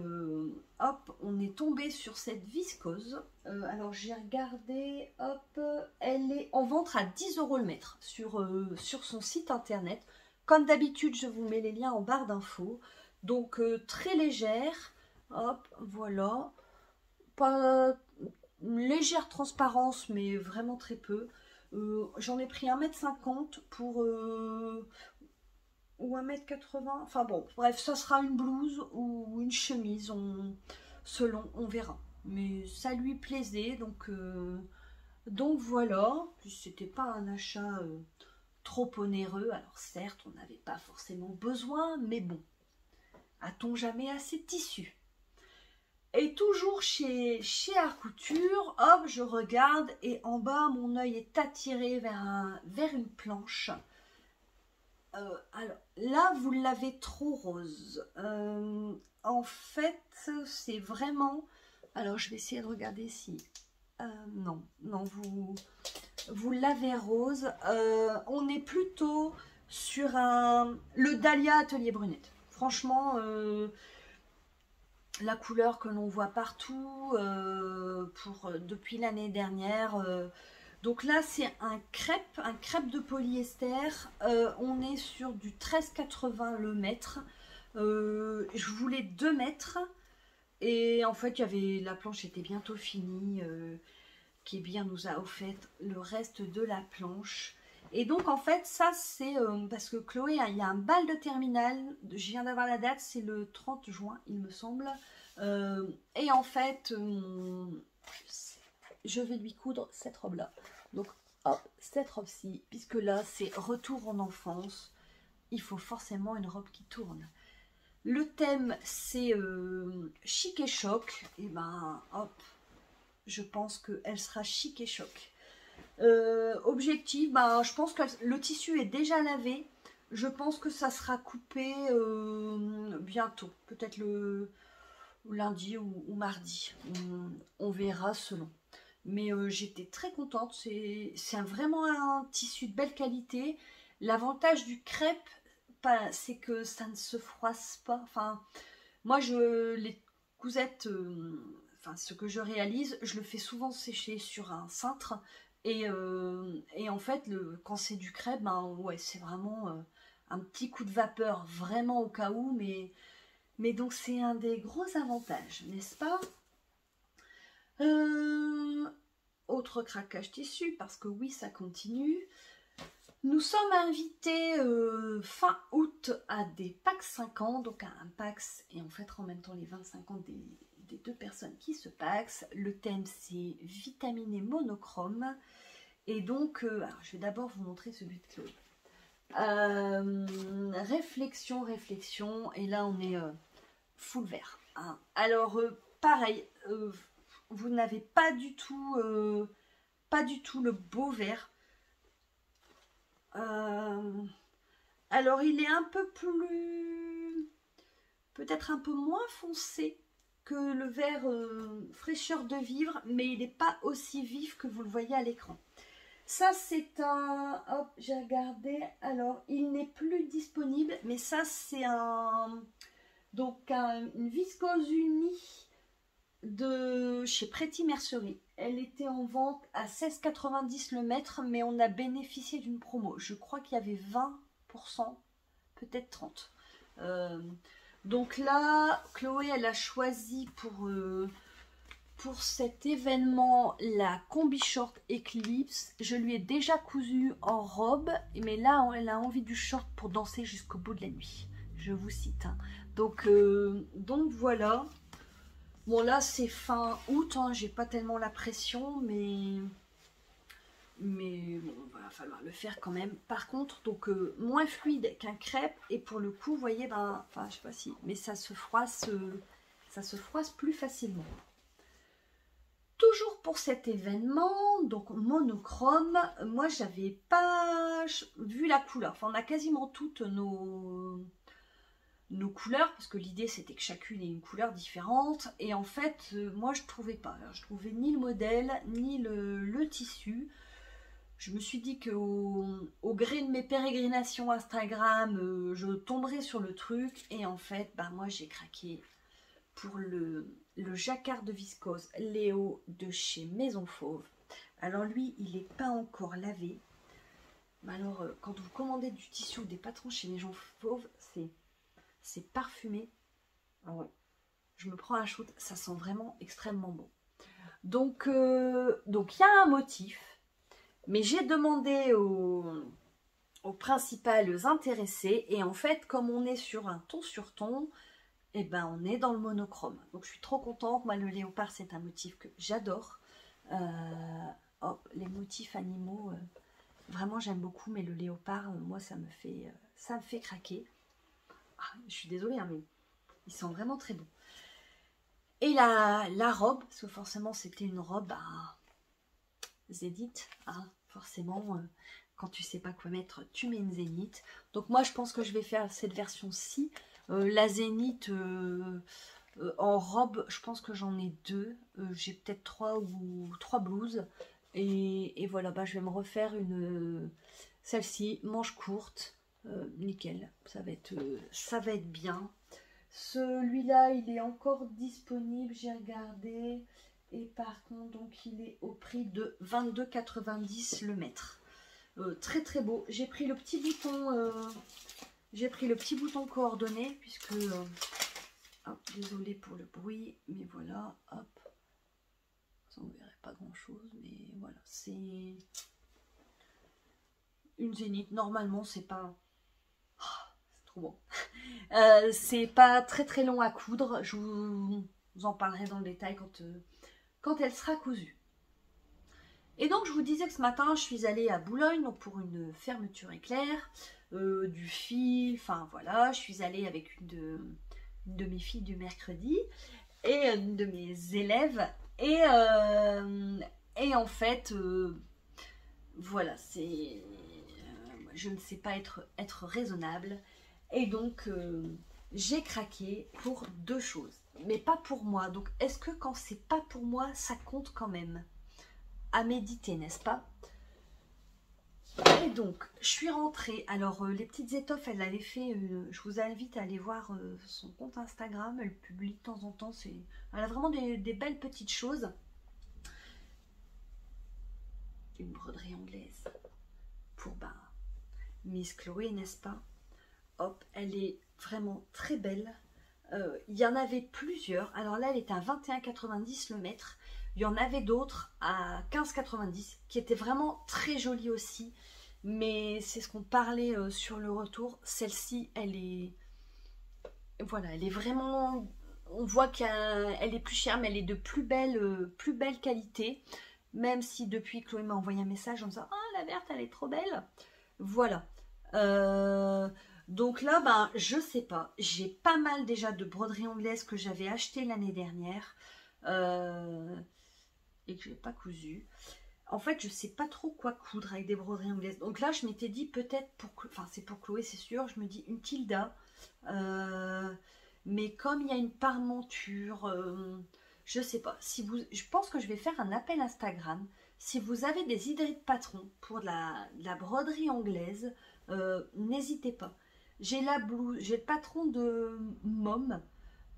hop, on est tombé sur cette viscose. Alors j'ai regardé, hop, elle est en vente à 10 € le mètre sur son site internet. Comme d'habitude, je vous mets les liens en barre d'infos. Donc très légère, hop, voilà. Pas une légère transparence, mais vraiment très peu. J'en ai pris 1,50 m pour ou 1,80 m, enfin bon, bref, ça sera une blouse ou une chemise, selon, on verra. Mais ça lui plaisait, donc voilà. Puis c'était pas un achat trop onéreux. Alors certes, on n'avait pas forcément besoin, mais bon, a-t-on jamais assez de tissu? Et toujours chez Art Couture, hop, je regarde et en bas, mon œil est attiré vers une planche. Alors là, vous l'avez trop rose. En fait, c'est vraiment... Alors, je vais essayer de regarder si... non, vous l'avez rose. On est plutôt sur le Dahlia Atelier Brunette. Franchement... la couleur que l'on voit partout depuis l'année dernière. Donc là, c'est un crêpe de polyester. On est sur du 13,80 le mètre. Je voulais 2 mètres. Et en fait, la planche était bientôt finie. Qui bien nous a offert le reste de la planche. Et donc en fait ça c'est parce que Chloé, il y a un bal de terminale, je viens d'avoir la date, c'est le 30 juin il me semble. Et en fait je vais lui coudre cette robe là. Donc hop, cette robe-ci, puisque là c'est retour en enfance, il faut forcément une robe qui tourne. Le thème c'est chic et choc, et ben hop, je pense qu'elle sera chic et choc. Objectif, bah, je pense que le tissu est déjà lavé. Je pense que ça sera coupé bientôt, peut-être le lundi ou mardi. On verra selon. Mais j'étais très contente. C'est vraiment un tissu de belle qualité. L'avantage du crêpe, c'est que ça ne se froisse pas. Enfin, moi, les cousettes, enfin, ce que je réalise, je le fais souvent sécher sur un cintre. Et en fait, quand c'est du crêpe, ben, ouais, c'est vraiment un petit coup de vapeur, vraiment au cas où, mais donc c'est un des gros avantages, n'est-ce pas? Autre craquage tissu, parce que oui, ça continue. Nous sommes invités fin août à des PAX 5 ans, donc à un PAX, et on fêtera en même temps les 25 ans des deux personnes qui se PAX. Le thème c'est vitaminé monochrome. Et donc, alors, je vais d'abord vous montrer celui de Chloé. Réflexion, et là on est full vert. Hein. Alors, pareil, vous n'avez pas du tout le beau vert. Alors, il est un peu plus, peut-être un peu moins foncé que le vert fraîcheur de vivre, mais il n'est pas aussi vif que vous le voyez à l'écran. Ça c'est un... Hop, j'ai regardé. Alors, il n'est plus disponible. Mais ça c'est une viscose unie de chez Pretty Mercerie. Elle était en vente à 16,90 le mètre, mais on a bénéficié d'une promo. Je crois qu'il y avait 20%, peut-être 30. Donc là, Chloé, elle a choisi pour cet événement la combi short Eclipse. Je lui ai déjà cousu en robe, mais là, elle a envie du short pour danser jusqu'au bout de la nuit. Je vous cite. Hein. Donc voilà. Bon là c'est fin août, hein, j'ai pas tellement la pression, mais bon, il va falloir le faire quand même. Par contre, donc moins fluide qu'un crêpe, et pour le coup, vous voyez, ben, enfin je sais pas si, mais ça se froisse plus facilement. Toujours pour cet événement, donc monochrome, moi j'avais pas vu la couleur. Enfin, on a quasiment toutes nos couleurs, parce que l'idée c'était que chacune ait une couleur différente, et en fait moi je trouvais pas. Alors, je trouvais ni le modèle ni le tissu. Je me suis dit qu'au gré de mes pérégrinations Instagram, je tomberais sur le truc, et en fait bah moi j'ai craqué pour le jacquard de viscose Léo de chez Maison Fauve. Alors lui il n'est pas encore lavé, mais alors quand vous commandez du tissu ou des patrons chez Maison Fauve, c'est parfumé. Ah ouais. Je me prends un shoot, ça sent vraiment extrêmement bon. Donc il y a un motif, mais j'ai demandé aux principales intéressées, et en fait comme on est sur un ton sur ton, et ben on est dans le monochrome. Donc je suis trop contente. Moi le léopard c'est un motif que j'adore. Les motifs animaux, vraiment j'aime beaucoup, mais le léopard, moi ça me fait craquer. Ah, je suis désolée, hein, mais ils sont vraiment très beaux. Et la robe, parce que forcément c'était une robe à zénith, hein, forcément quand tu sais pas quoi mettre, tu mets une zénith. Donc moi je pense que je vais faire cette version-ci. La zénith en robe, je pense que j'en ai deux. J'ai peut-être trois blouses. Et voilà, bah, je vais me refaire celle-ci, manche courte. Nickel, ça va être bien. Celui-là, il est encore disponible, j'ai regardé. Et par contre, donc il est au prix de 22,90 le mètre. Très très beau. J'ai pris le petit bouton coordonné, puisque désolé pour le bruit, mais voilà, hop, ça on verrait pas grand chose, mais voilà, c'est une zénith. Normalement c'est pas, c'est trop bon. C'est pas très très long à coudre. Je vous en parlerai dans le détail quand elle sera cousue. Et donc je vous disais que ce matin je suis allée à Boulogne, donc pour une fermeture éclair, du fil, enfin voilà, je suis allée avec une de mes filles du mercredi et une de mes élèves, et en fait voilà, je ne sais pas être raisonnable, et donc j'ai craqué pour deux choses, mais pas pour moi. Donc est-ce que quand c'est pas pour moi ça compte quand même? À méditer, n'est-ce pas? Et donc, je suis rentrée. Alors, les petites étoffes, elle avait fait... je vous invite à aller voir son compte Instagram. Elle publie de temps en temps. Elle a vraiment des belles petites choses. Une broderie anglaise pour Miss Chloé, n'est-ce pas? Hop, elle est vraiment très belle. Il y en avait plusieurs. Alors là, elle est à 21,90 le mètre. Il y en avait d'autres à 15,90 qui étaient vraiment très jolies aussi. Mais c'est ce qu'on parlait sur le retour. Celle-ci, elle est... Voilà, elle est vraiment... On voit qu'elle est plus chère, mais elle est de plus belle qualité. Même si depuis, Chloé m'a envoyé un message en me disant « Ah, la verte, elle est trop belle !» Voilà. Donc là, je sais pas. J'ai pas mal déjà de broderies anglaises que j'avais achetées l'année dernière. Et que je n'ai pas cousu. En fait, je sais pas trop quoi coudre avec des broderies anglaises. Donc là, je m'étais dit peut-être enfin c'est pour Chloé, c'est sûr. Je me dis une Tilda. Mais comme il y a une parmenture, je sais pas. Je pense que je vais faire un appel Instagram. Si vous avez des idées de patrons pour la broderie anglaise, n'hésitez pas. J'ai la blouse, j'ai le patron de Mom.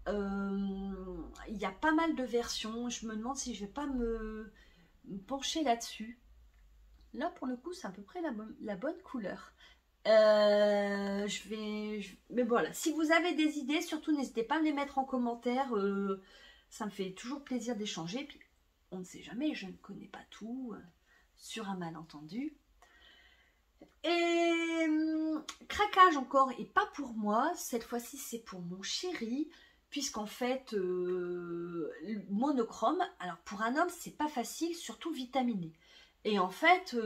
Il y a pas mal de versions. Je me demande si je vais pas me pencher là-dessus. Là, pour le coup, c'est à peu près la bonne couleur. Mais voilà, si vous avez des idées, surtout n'hésitez pas à me les mettre en commentaire. Ça me fait toujours plaisir d'échanger. Puis, on ne sait jamais, je ne connais pas tout. Sur un malentendu. Et craquage encore, et pas pour moi. Cette fois-ci, c'est pour mon chéri. Puisqu'en fait, monochrome, alors pour un homme, c'est pas facile, surtout vitaminé. Et en fait,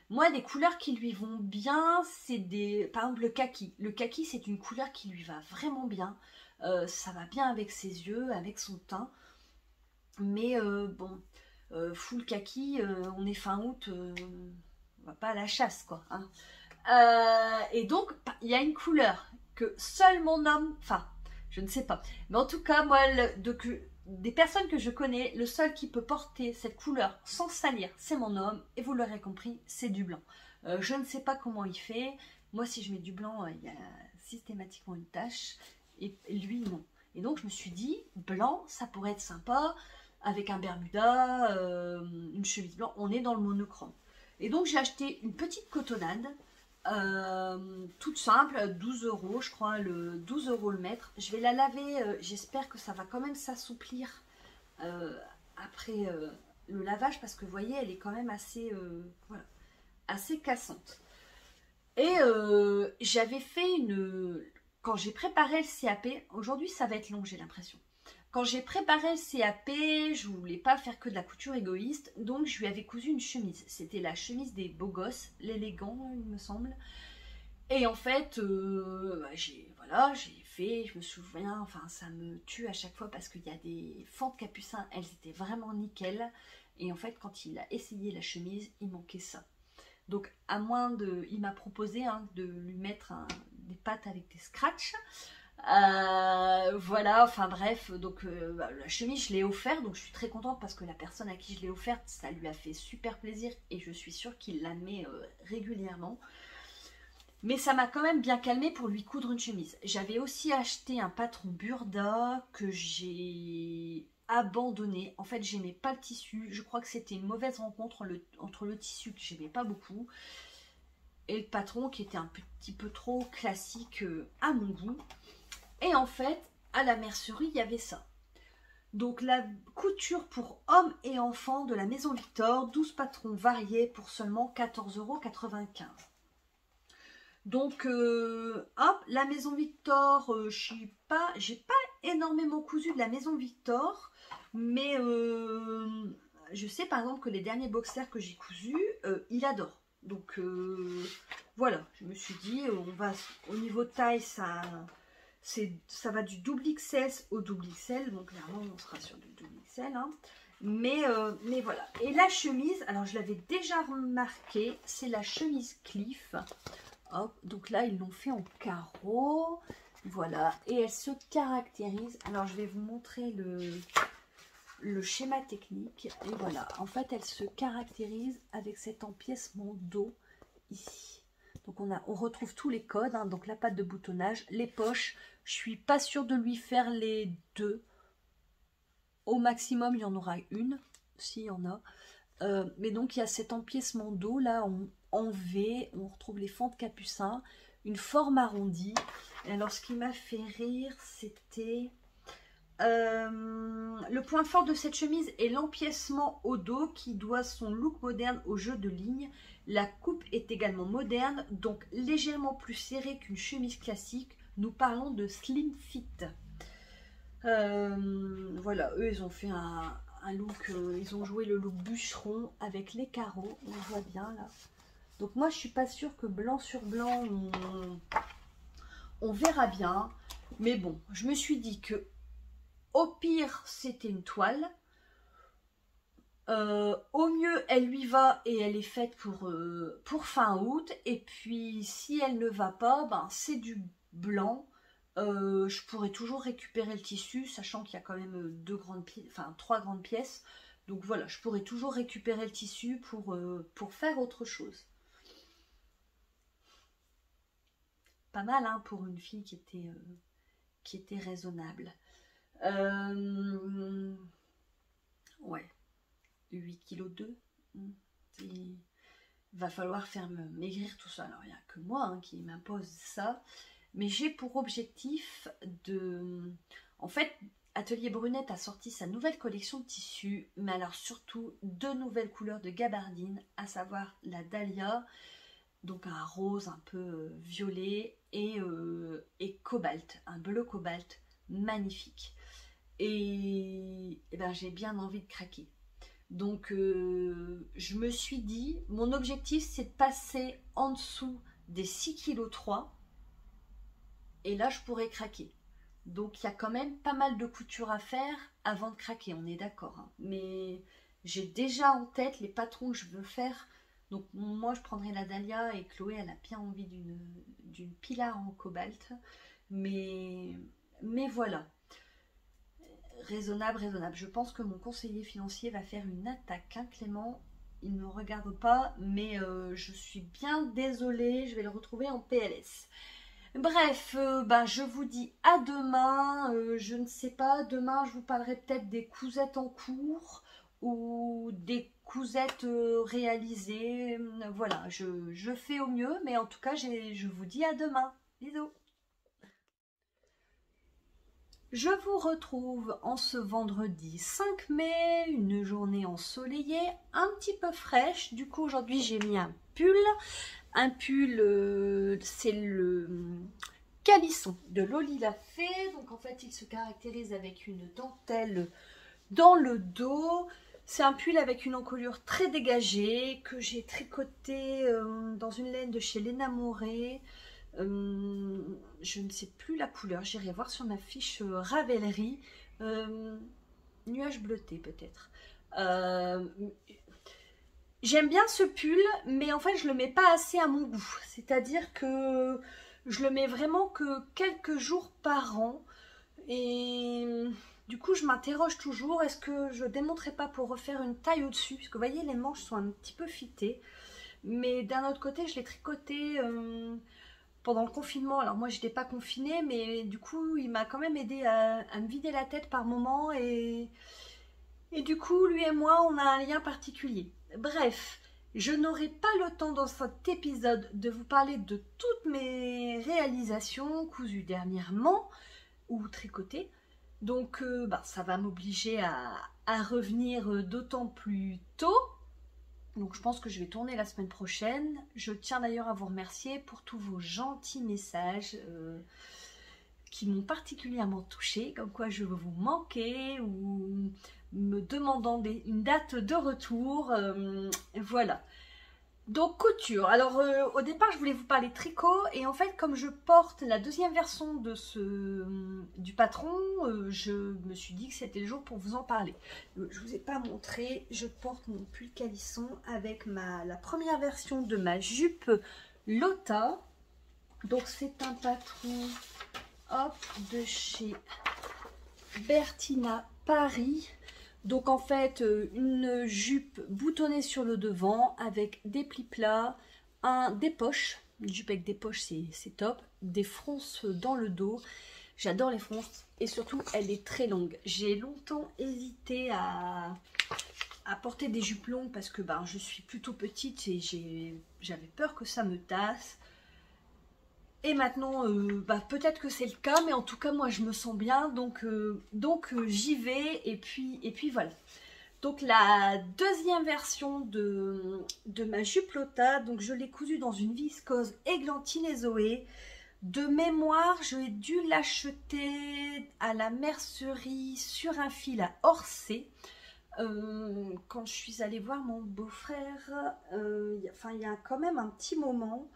moi, des couleurs qui lui vont bien, c'est par exemple, le kaki. Le kaki, c'est une couleur qui lui va vraiment bien. Ça va bien avec ses yeux, avec son teint. Mais bon, full kaki, on est fin août, on va pas à la chasse, quoi. Hein. Et donc, il y a une couleur que seul mon homme, enfin, je ne sais pas. Mais en tout cas, moi, des personnes que je connais, le seul qui peut porter cette couleur sans salir, c'est mon homme. Et vous l'aurez compris, c'est du blanc. Je ne sais pas comment il fait. Moi, si je mets du blanc, il y a systématiquement une tache. Et lui, non. Et donc, je me suis dit, blanc, ça pourrait être sympa. Avec un bermuda, une chemise blanche. On est dans le monochrome. Et donc, j'ai acheté une petite cotonnade. Toute simple, 12 €, je crois, 12 € le mètre. Je vais la laver, j'espère que ça va quand même s'assouplir après le lavage, parce que vous voyez, elle est quand même assez, voilà, assez cassante. Et j'avais fait quand j'ai préparé le CAP, aujourd'hui ça va être long, j'ai l'impression. Quand j'ai préparé le CAP, je voulais pas faire que de la couture égoïste, donc je lui avais cousu une chemise. C'était la chemise des beaux gosses, l'élégant, il me semble. Et en fait, j'ai fait, je me souviens, enfin ça me tue à chaque fois parce qu'il y a des fentes capucins, elles étaient vraiment nickel. Et en fait, quand il a essayé la chemise, il manquait ça. Donc, il m'a proposé de lui mettre des pattes avec des scratchs. Voilà, enfin bref, donc la chemise je l'ai offerte, donc je suis très contente parce que la personne à qui je l'ai offerte, ça lui a fait super plaisir et je suis sûre qu'il la met régulièrement. Mais ça m'a quand même bien calmée pour lui coudre une chemise. J'avais aussi acheté un patron Burda que j'ai abandonné. En fait, j'aimais pas le tissu. Je crois que c'était une mauvaise rencontre entre le tissu que j'aimais pas beaucoup et le patron qui était un petit peu trop classique à mon goût. Et en fait, à la mercerie, il y avait ça. Donc la couture pour hommes et enfants de la Maison Victor, 12 patrons variés pour seulement 14,95 €. Donc hop, la Maison Victor, j'ai pas énormément cousu de la Maison Victor, mais je sais par exemple que les derniers boxers que j'ai cousus, il adore. Donc voilà, je me suis dit, au niveau de taille, ça va du double XS au double XL, donc clairement on sera sur du double XL, hein. Mais voilà. Et la chemise, alors je l'avais déjà remarqué, c'est la chemise Cliff. Hop, donc là ils l'ont fait en carreau, voilà, et elle se caractérise. Alors je vais vous montrer le schéma technique, et voilà, en fait elle se caractérise avec cet empiècement dos ici. Donc on retrouve tous les codes, hein, donc la patte de boutonnage, les poches, je suis pas sûre de lui faire les deux. Au maximum, il y en aura une, s'il y en a. Mais donc il y a cet empiècement dos là en V, on retrouve les fentes capucins, une forme arrondie. Et alors ce qui m'a fait rire, c'était le point fort de cette chemise est l'empiècement au dos qui doit son look moderne au jeu de lignes. La coupe est également moderne, donc légèrement plus serrée qu'une chemise classique. Nous parlons de slim fit. Voilà, eux ils ont fait un look, ils ont joué le look bûcheron avec les carreaux, on voit bien là. Donc moi je suis pas sûre que blanc sur blanc on verra bien, mais bon, je me suis dit que au pire c'était une toile, au mieux elle lui va et elle est faite pour fin août, et puis si elle ne va pas, ben c'est du blanc. Je pourrais toujours récupérer le tissu, sachant qu'il y a quand même trois grandes pièces. Donc voilà, je pourrais toujours récupérer le tissu pour faire autre chose. Pas mal hein, pour une fille qui qui était raisonnable. Ouais, 8,2 kg. Il va falloir faire maigrir tout ça. Alors, il n'y a que moi hein, qui m'impose ça. Mais j'ai pour objectif de... En fait, Atelier Brunette a sorti sa nouvelle collection de tissus. Mais alors surtout, 2 nouvelles couleurs de gabardine, à savoir la Dahlia, donc un rose un peu violet, et cobalt, un bleu cobalt magnifique. Et ben, j'ai bien envie de craquer. Donc je me suis dit, mon objectif c'est de passer en dessous des 6,3 kg et là je pourrais craquer. Donc il y a quand même pas mal de couture à faire avant de craquer, on est d'accord. Hein. Mais j'ai déjà en tête les patrons que je veux faire. Donc moi je prendrai la Dahlia et Chloé elle a bien envie d'une pilar en cobalt. Mais voilà. Raisonnable. Je pense que mon conseiller financier va faire une attaque. Hein, Clément, il ne me regarde pas, mais je suis bien désolée. Je vais le retrouver en PLS. Bref, je vous dis à demain. Je ne sais pas, demain je vous parlerai peut-être des cousettes en cours ou des cousettes réalisées. Voilà, je fais au mieux, mais en tout cas, je vous dis à demain. Bisous. Je vous retrouve en ce vendredi 5 mai, une journée ensoleillée, un petit peu fraîche. Du coup, aujourd'hui, j'ai mis un pull. Un pull, c'est le calisson de Loli l'a fait. Donc, en fait, il se caractérise avec une dentelle dans le dos. C'est un pull avec une encolure très dégagée que j'ai tricoté dans une laine de chez Léna Moré. Je ne sais plus la couleur, j'irai voir sur ma fiche Ravelry. Nuage bleuté peut-être. J'aime bien ce pull, mais en fait je le mets pas assez à mon goût. C'est-à-dire que je le mets vraiment que quelques jours par an. Et du coup je m'interroge toujours, est-ce que je démonterai pas pour refaire une taille au-dessus? Parce que vous voyez les manches sont un petit peu fitées. Mais d'un autre côté je l'ai tricoté... pendant le confinement. Alors moi j'étais pas confinée, mais du coup il m'a quand même aidé à me vider la tête par moment, et du coup lui et moi on a un lien particulier. Bref, je n'aurai pas le temps dans cet épisode de vous parler de toutes mes réalisations cousues dernièrement ou tricotées, donc ça va m'obliger à revenir d'autant plus tôt. Donc je pense que je vais tourner la semaine prochaine. Je tiens d'ailleurs à vous remercier pour tous vos gentils messages qui m'ont particulièrement touchée, comme quoi je vous manquais ou me demandant une date de retour. Voilà. Donc couture. Alors au départ je voulais vous parler tricot, et en fait comme je porte la deuxième version de du patron, je me suis dit que c'était le jour pour vous en parler. Je vous ai pas montré, je porte mon pull calisson avec la première version de ma jupe Lotta. Donc c'est un patron de chez Bertina Paris. Donc en fait une jupe boutonnée sur le devant avec des plis plats, des poches, une jupe avec des poches c'est top, des fronces dans le dos, j'adore les fronces, et surtout elle est très longue. J'ai longtemps hésité à porter des jupes longues parce que je suis plutôt petite et j'avais peur que ça me tasse. Et maintenant, peut-être que c'est le cas, mais en tout cas, moi, je me sens bien, donc j'y vais, et puis voilà. Donc, la deuxième version de ma jupe Lotta, donc je l'ai cousue dans une viscose Églantine et Zoé. De mémoire, j'ai dû l'acheter à la mercerie sur un fil à Orsay. Quand je suis allée voir mon beau-frère, il y a quand même un petit moment...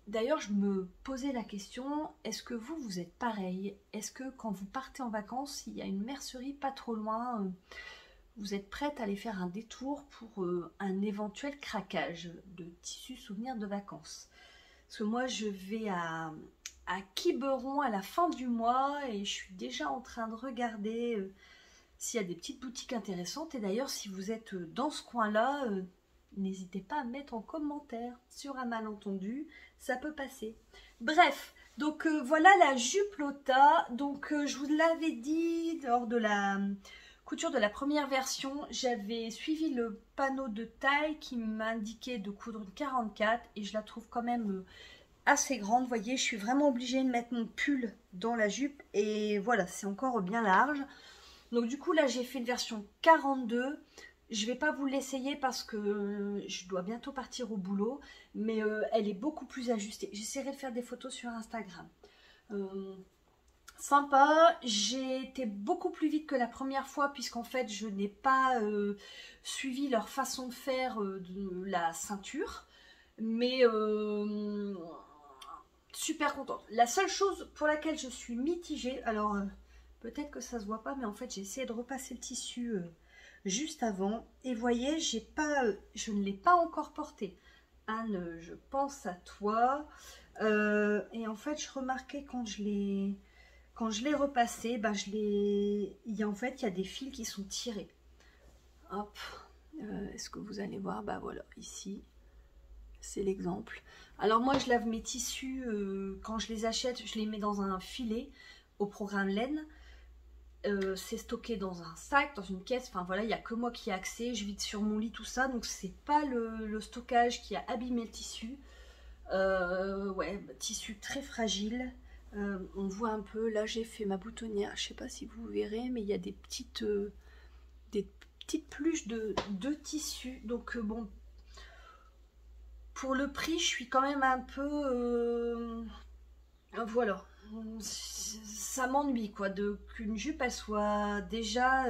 D'ailleurs, je me posais la question, est-ce que vous êtes pareil? Est-ce que quand vous partez en vacances, il y a une mercerie pas trop loin, vous êtes prête à aller faire un détour pour un éventuel craquage de tissus souvenirs de vacances? Parce que moi, je vais à Quiberon à la fin du mois et je suis déjà en train de regarder s'il y a des petites boutiques intéressantes. Et d'ailleurs, si vous êtes dans ce coin-là, n'hésitez pas à mettre en commentaire. Sur un malentendu, ça peut passer. Bref, donc voilà la jupe Lotta. Donc je vous l'avais dit lors de la couture de la première version, j'avais suivi le panneau de taille qui m'indiquait de coudre une 44 et je la trouve quand même assez grande. Vous voyez, je suis vraiment obligée de mettre mon pull dans la jupe et voilà, c'est encore bien large. Donc du coup là j'ai fait une version 42. Je vais pas vous l'essayer parce que je dois bientôt partir au boulot, mais elle est beaucoup plus ajustée. J'essaierai de faire des photos sur Instagram. Sympa, j'ai été beaucoup plus vite que la première fois puisqu'en fait je n'ai pas suivi leur façon de faire de la ceinture, mais super contente. La seule chose pour laquelle je suis mitigée, alors peut-être que ça se voit pas, mais en fait j'ai essayé de repasser le tissu juste avant et vous voyez, je ne l'ai pas encore porté. Anne, je pense à toi. Et en fait je remarquais quand je l'ai repassé, bah en fait, il y a des fils qui sont tirés. Hop, est-ce que vous allez voir? Bah voilà, ici, c'est l'exemple. Alors moi, je lave mes tissus, quand je les achète, je les mets dans un filet au programme laine. C'est stocké dans un sac, dans une caisse, enfin voilà, il n'y a que moi qui ai accès, je vide sur mon lit, tout ça, donc c'est pas le stockage qui a abîmé le tissu. Ouais, tissu très fragile. On voit un peu, là j'ai fait ma boutonnière, je sais pas si vous verrez, mais il y a des petites pluches de tissu, donc bon, pour le prix je suis quand même un peu voilà, ça m'ennuie quoi, qu'une jupe elle soit déjà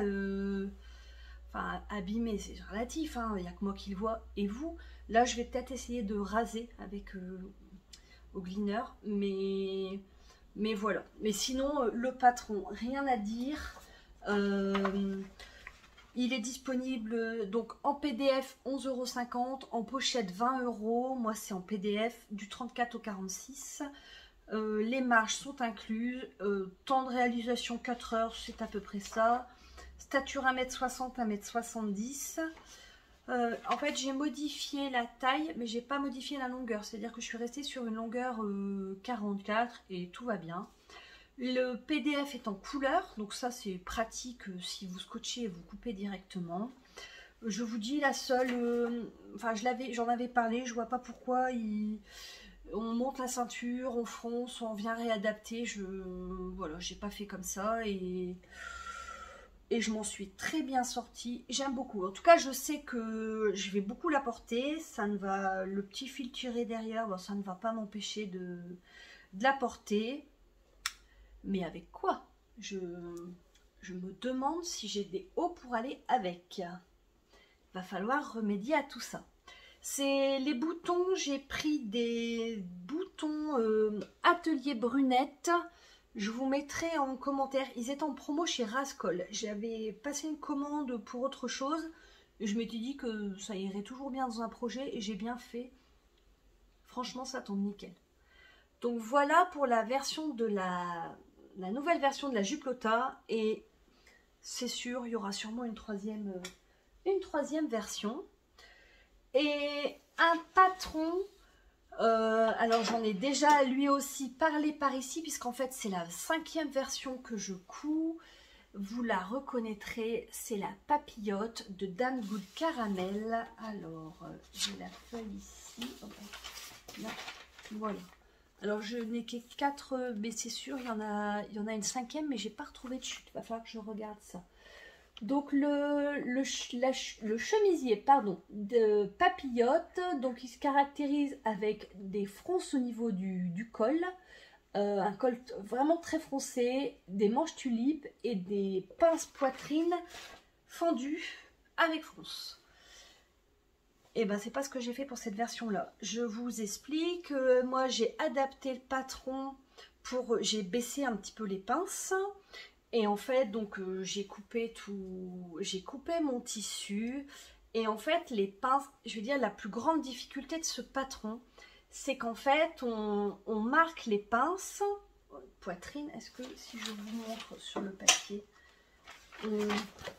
enfin abîmée, c'est relatif, hein, il n'y a que moi qui le vois et vous. Là je vais peut-être essayer de raser avec au cleaner, mais voilà. Mais sinon, le patron, rien à dire. Il est disponible donc en PDF 11,50 €, en pochette 20 €. Moi, c'est en PDF du 34 au 46. Les marges sont incluses. Temps de réalisation 4 heures, c'est à peu près ça. Stature 1,60 m, 1,70 m. En fait, j'ai modifié la taille, mais j'ai pas modifié la longueur. C'est-à-dire que je suis restée sur une longueur 44 et tout va bien. Le PDF est en couleur, donc ça c'est pratique si vous scotchez et vous coupez directement. Je vous dis la seule, enfin j'en avais parlé, je vois pas pourquoi on monte la ceinture, on fronce, on vient réadapter. Voilà, j'ai pas fait comme ça et je m'en suis très bien sortie. J'aime beaucoup. En tout cas, je sais que je vais beaucoup la porter. Le petit fil tiré derrière, bon, ça ne va pas m'empêcher de la porter. Mais avec quoi? Je me demande si j'ai des hauts pour aller avec. Va falloir remédier à tout ça. C'est les boutons, j'ai pris des boutons Atelier Brunette. Je vous mettrai en commentaire, ils étaient en promo chez Rascol. J'avais passé une commande pour autre chose. Et je m'étais dit que ça irait toujours bien dans un projet et j'ai bien fait. Franchement, ça tombe nickel. Donc voilà pour la version de la nouvelle version de la jupe Lotta. Et c'est sûr, il y aura sûrement une troisième version. Et un patron... alors j'en ai déjà lui aussi parlé par ici puisqu'en fait c'est la 5e version que je couds. Vous la reconnaîtrez, c'est la papillote de Dame Good Caramel. Alors j'ai la feuille ici. Là, voilà. Alors je n'ai que 4, mais c'est sûr il y en a une 5e, mais j'ai pas retrouvé de chute. Il va falloir que je regarde ça. Donc le chemisier pardon, de papillote, donc il se caractérise avec des fronces au niveau du col, un col vraiment très froncé, des manches tulipes et des pinces poitrine fendues avec fronce. Et ben c'est pas ce que j'ai fait pour cette version là. Je vous explique, moi j'ai adapté le patron j'ai baissé un petit peu les pinces. Et en fait, donc j'ai coupé mon tissu. Et en fait, les pinces, je veux dire, la plus grande difficulté de ce patron, c'est qu'en fait, on marque les pinces. Poitrine, est-ce que si je vous montre sur le papier,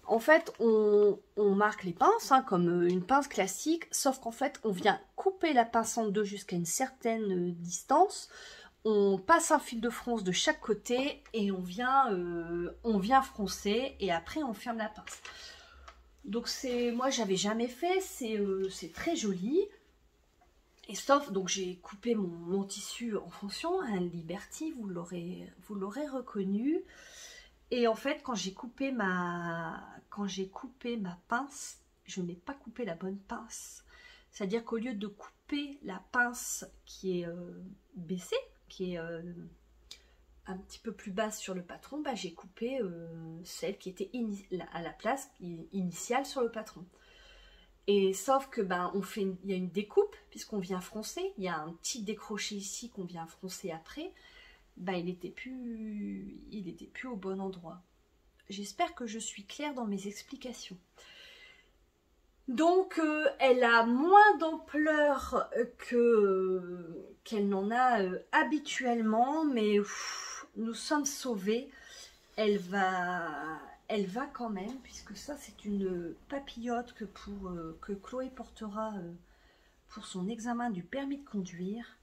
en fait, on marque les pinces, hein, comme une pince classique, sauf qu'en fait, on vient couper la pince en deux jusqu'à une certaine distance. On passe un fil de fronce de chaque côté et on vient froncer et après on ferme la pince. Donc moi j'avais jamais fait, c'est très joli. Et sauf, donc j'ai coupé mon tissu en fonction, un Liberty, vous l'aurez reconnu. Et en fait quand j'ai coupé ma pince, je n'ai pas coupé la bonne pince. C'est-à-dire qu'au lieu de couper la pince qui est baissée, qui est un petit peu plus basse sur le patron, bah, j'ai coupé celle qui était à la place initiale sur le patron. Et sauf que ben, il y a une découpe puisqu'on vient froncer, il y a un petit décroché ici qu'on vient froncer après, ben, il n'était plus au bon endroit. J'espère que je suis claire dans mes explications. Donc, elle a moins d'ampleur qu'elle n'en a habituellement, mais nous sommes sauvés. Elle va quand même, puisque ça, c'est une papillote que Chloé portera pour son examen du permis de conduire.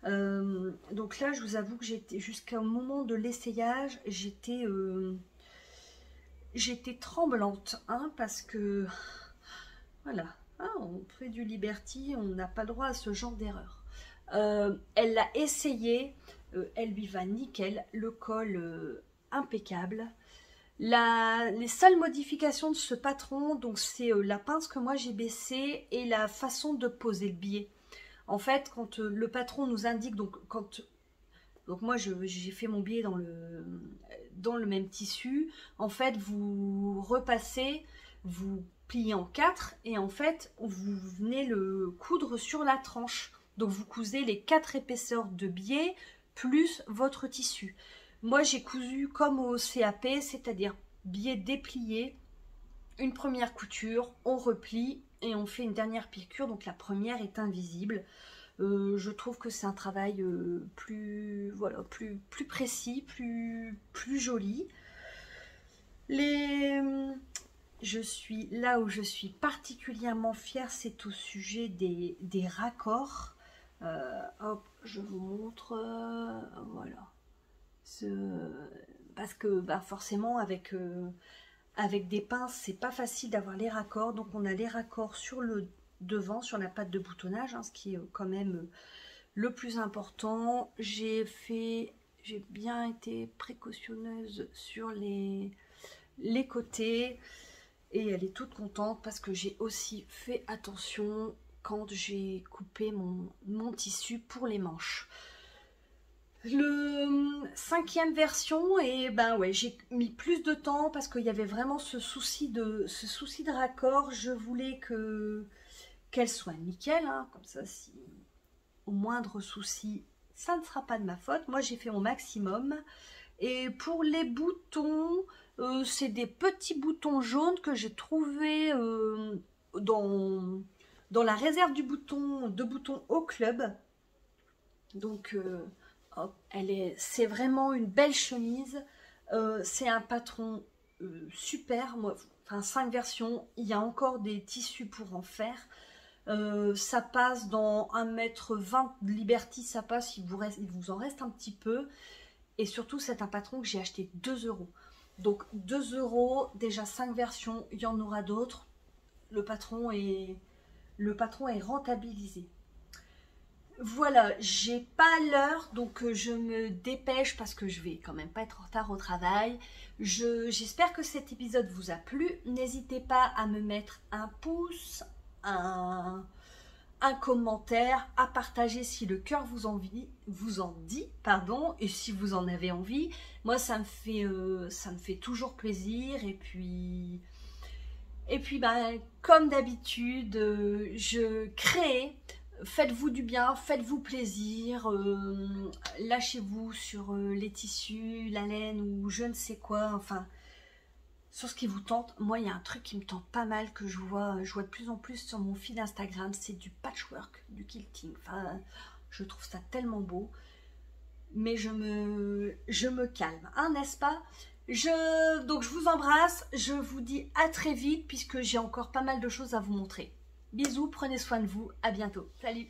Donc là, je vous avoue que jusqu'au moment de l'essayage, j'étais tremblante, hein, parce que... Voilà, hein, on fait du Liberty, on n'a pas le droit à ce genre d'erreur. Elle l'a essayé, elle lui va nickel, le col impeccable. Les seules modifications de ce patron, donc c'est la pince que moi j'ai baissée et la façon de poser le biais. En fait, quand le patron nous indique, donc moi j'ai fait mon biais dans le même tissu, en fait vous repassez, vous plié en 4 et en fait vous venez le coudre sur la tranche, donc vous cousez les 4 épaisseurs de biais plus votre tissu. Moi j'ai cousu comme au CAP, c'est-à-dire biais déplié, une première couture, on replie et on fait une dernière piqûre, donc la première est invisible. Je trouve que c'est un travail plus précis, plus joli. Là où je suis particulièrement fière, c'est au sujet des raccords. Hop, je vous montre. Voilà. Parce que bah, forcément, avec des pinces, c'est pas facile d'avoir les raccords. Donc, on a les raccords sur le devant, sur la patte de boutonnage, hein, ce qui est quand même le plus important. J'ai bien été précautionneuse sur les côtés. Et elle est toute contente parce que j'ai aussi fait attention quand j'ai coupé mon tissu pour les manches. Le 5e version, et ben ouais, j'ai mis plus de temps parce qu'il y avait vraiment ce souci de raccord. Je voulais qu'elle soit nickel, hein, comme ça, si au moindre souci, ça ne sera pas de ma faute. Moi, j'ai fait mon maximum. Et pour les boutons, c'est des petits boutons jaunes que j'ai trouvés dans la réserve de boutons au club. Donc, hop, c'est vraiment une belle chemise. C'est un patron super. Moi, enfin, 5 versions, il y a encore des tissus pour en faire. Ça passe dans 1,20 m de Liberty, ça passe, il vous en reste un petit peu. Et surtout, c'est un patron que j'ai acheté 2 €. Donc 2 €, déjà 5 versions, il y en aura d'autres. Le patron est rentabilisé. Voilà, j'ai pas l'heure, donc je me dépêche parce que je vais quand même pas être en retard au travail. J'espère que cet épisode vous a plu. N'hésitez pas à me mettre un pouce, un commentaire, à partager si le cœur vous en dit, et si vous en avez envie. Moi, ça me fait toujours plaisir. Et puis ben, comme d'habitude, je crée. Faites-vous du bien, faites-vous plaisir, lâchez-vous sur les tissus, la laine ou je ne sais quoi, enfin, sur ce qui vous tente. Moi, il y a un truc qui me tente pas mal, que je vois de plus en plus sur mon feed Instagram, c'est du patchwork, du quilting. Enfin, je trouve ça tellement beau, mais je me calme, hein, n'est-ce pas? Donc je vous embrasse, je vous dis à très vite puisque j'ai encore pas mal de choses à vous montrer. Bisous, prenez soin de vous, à bientôt. Salut!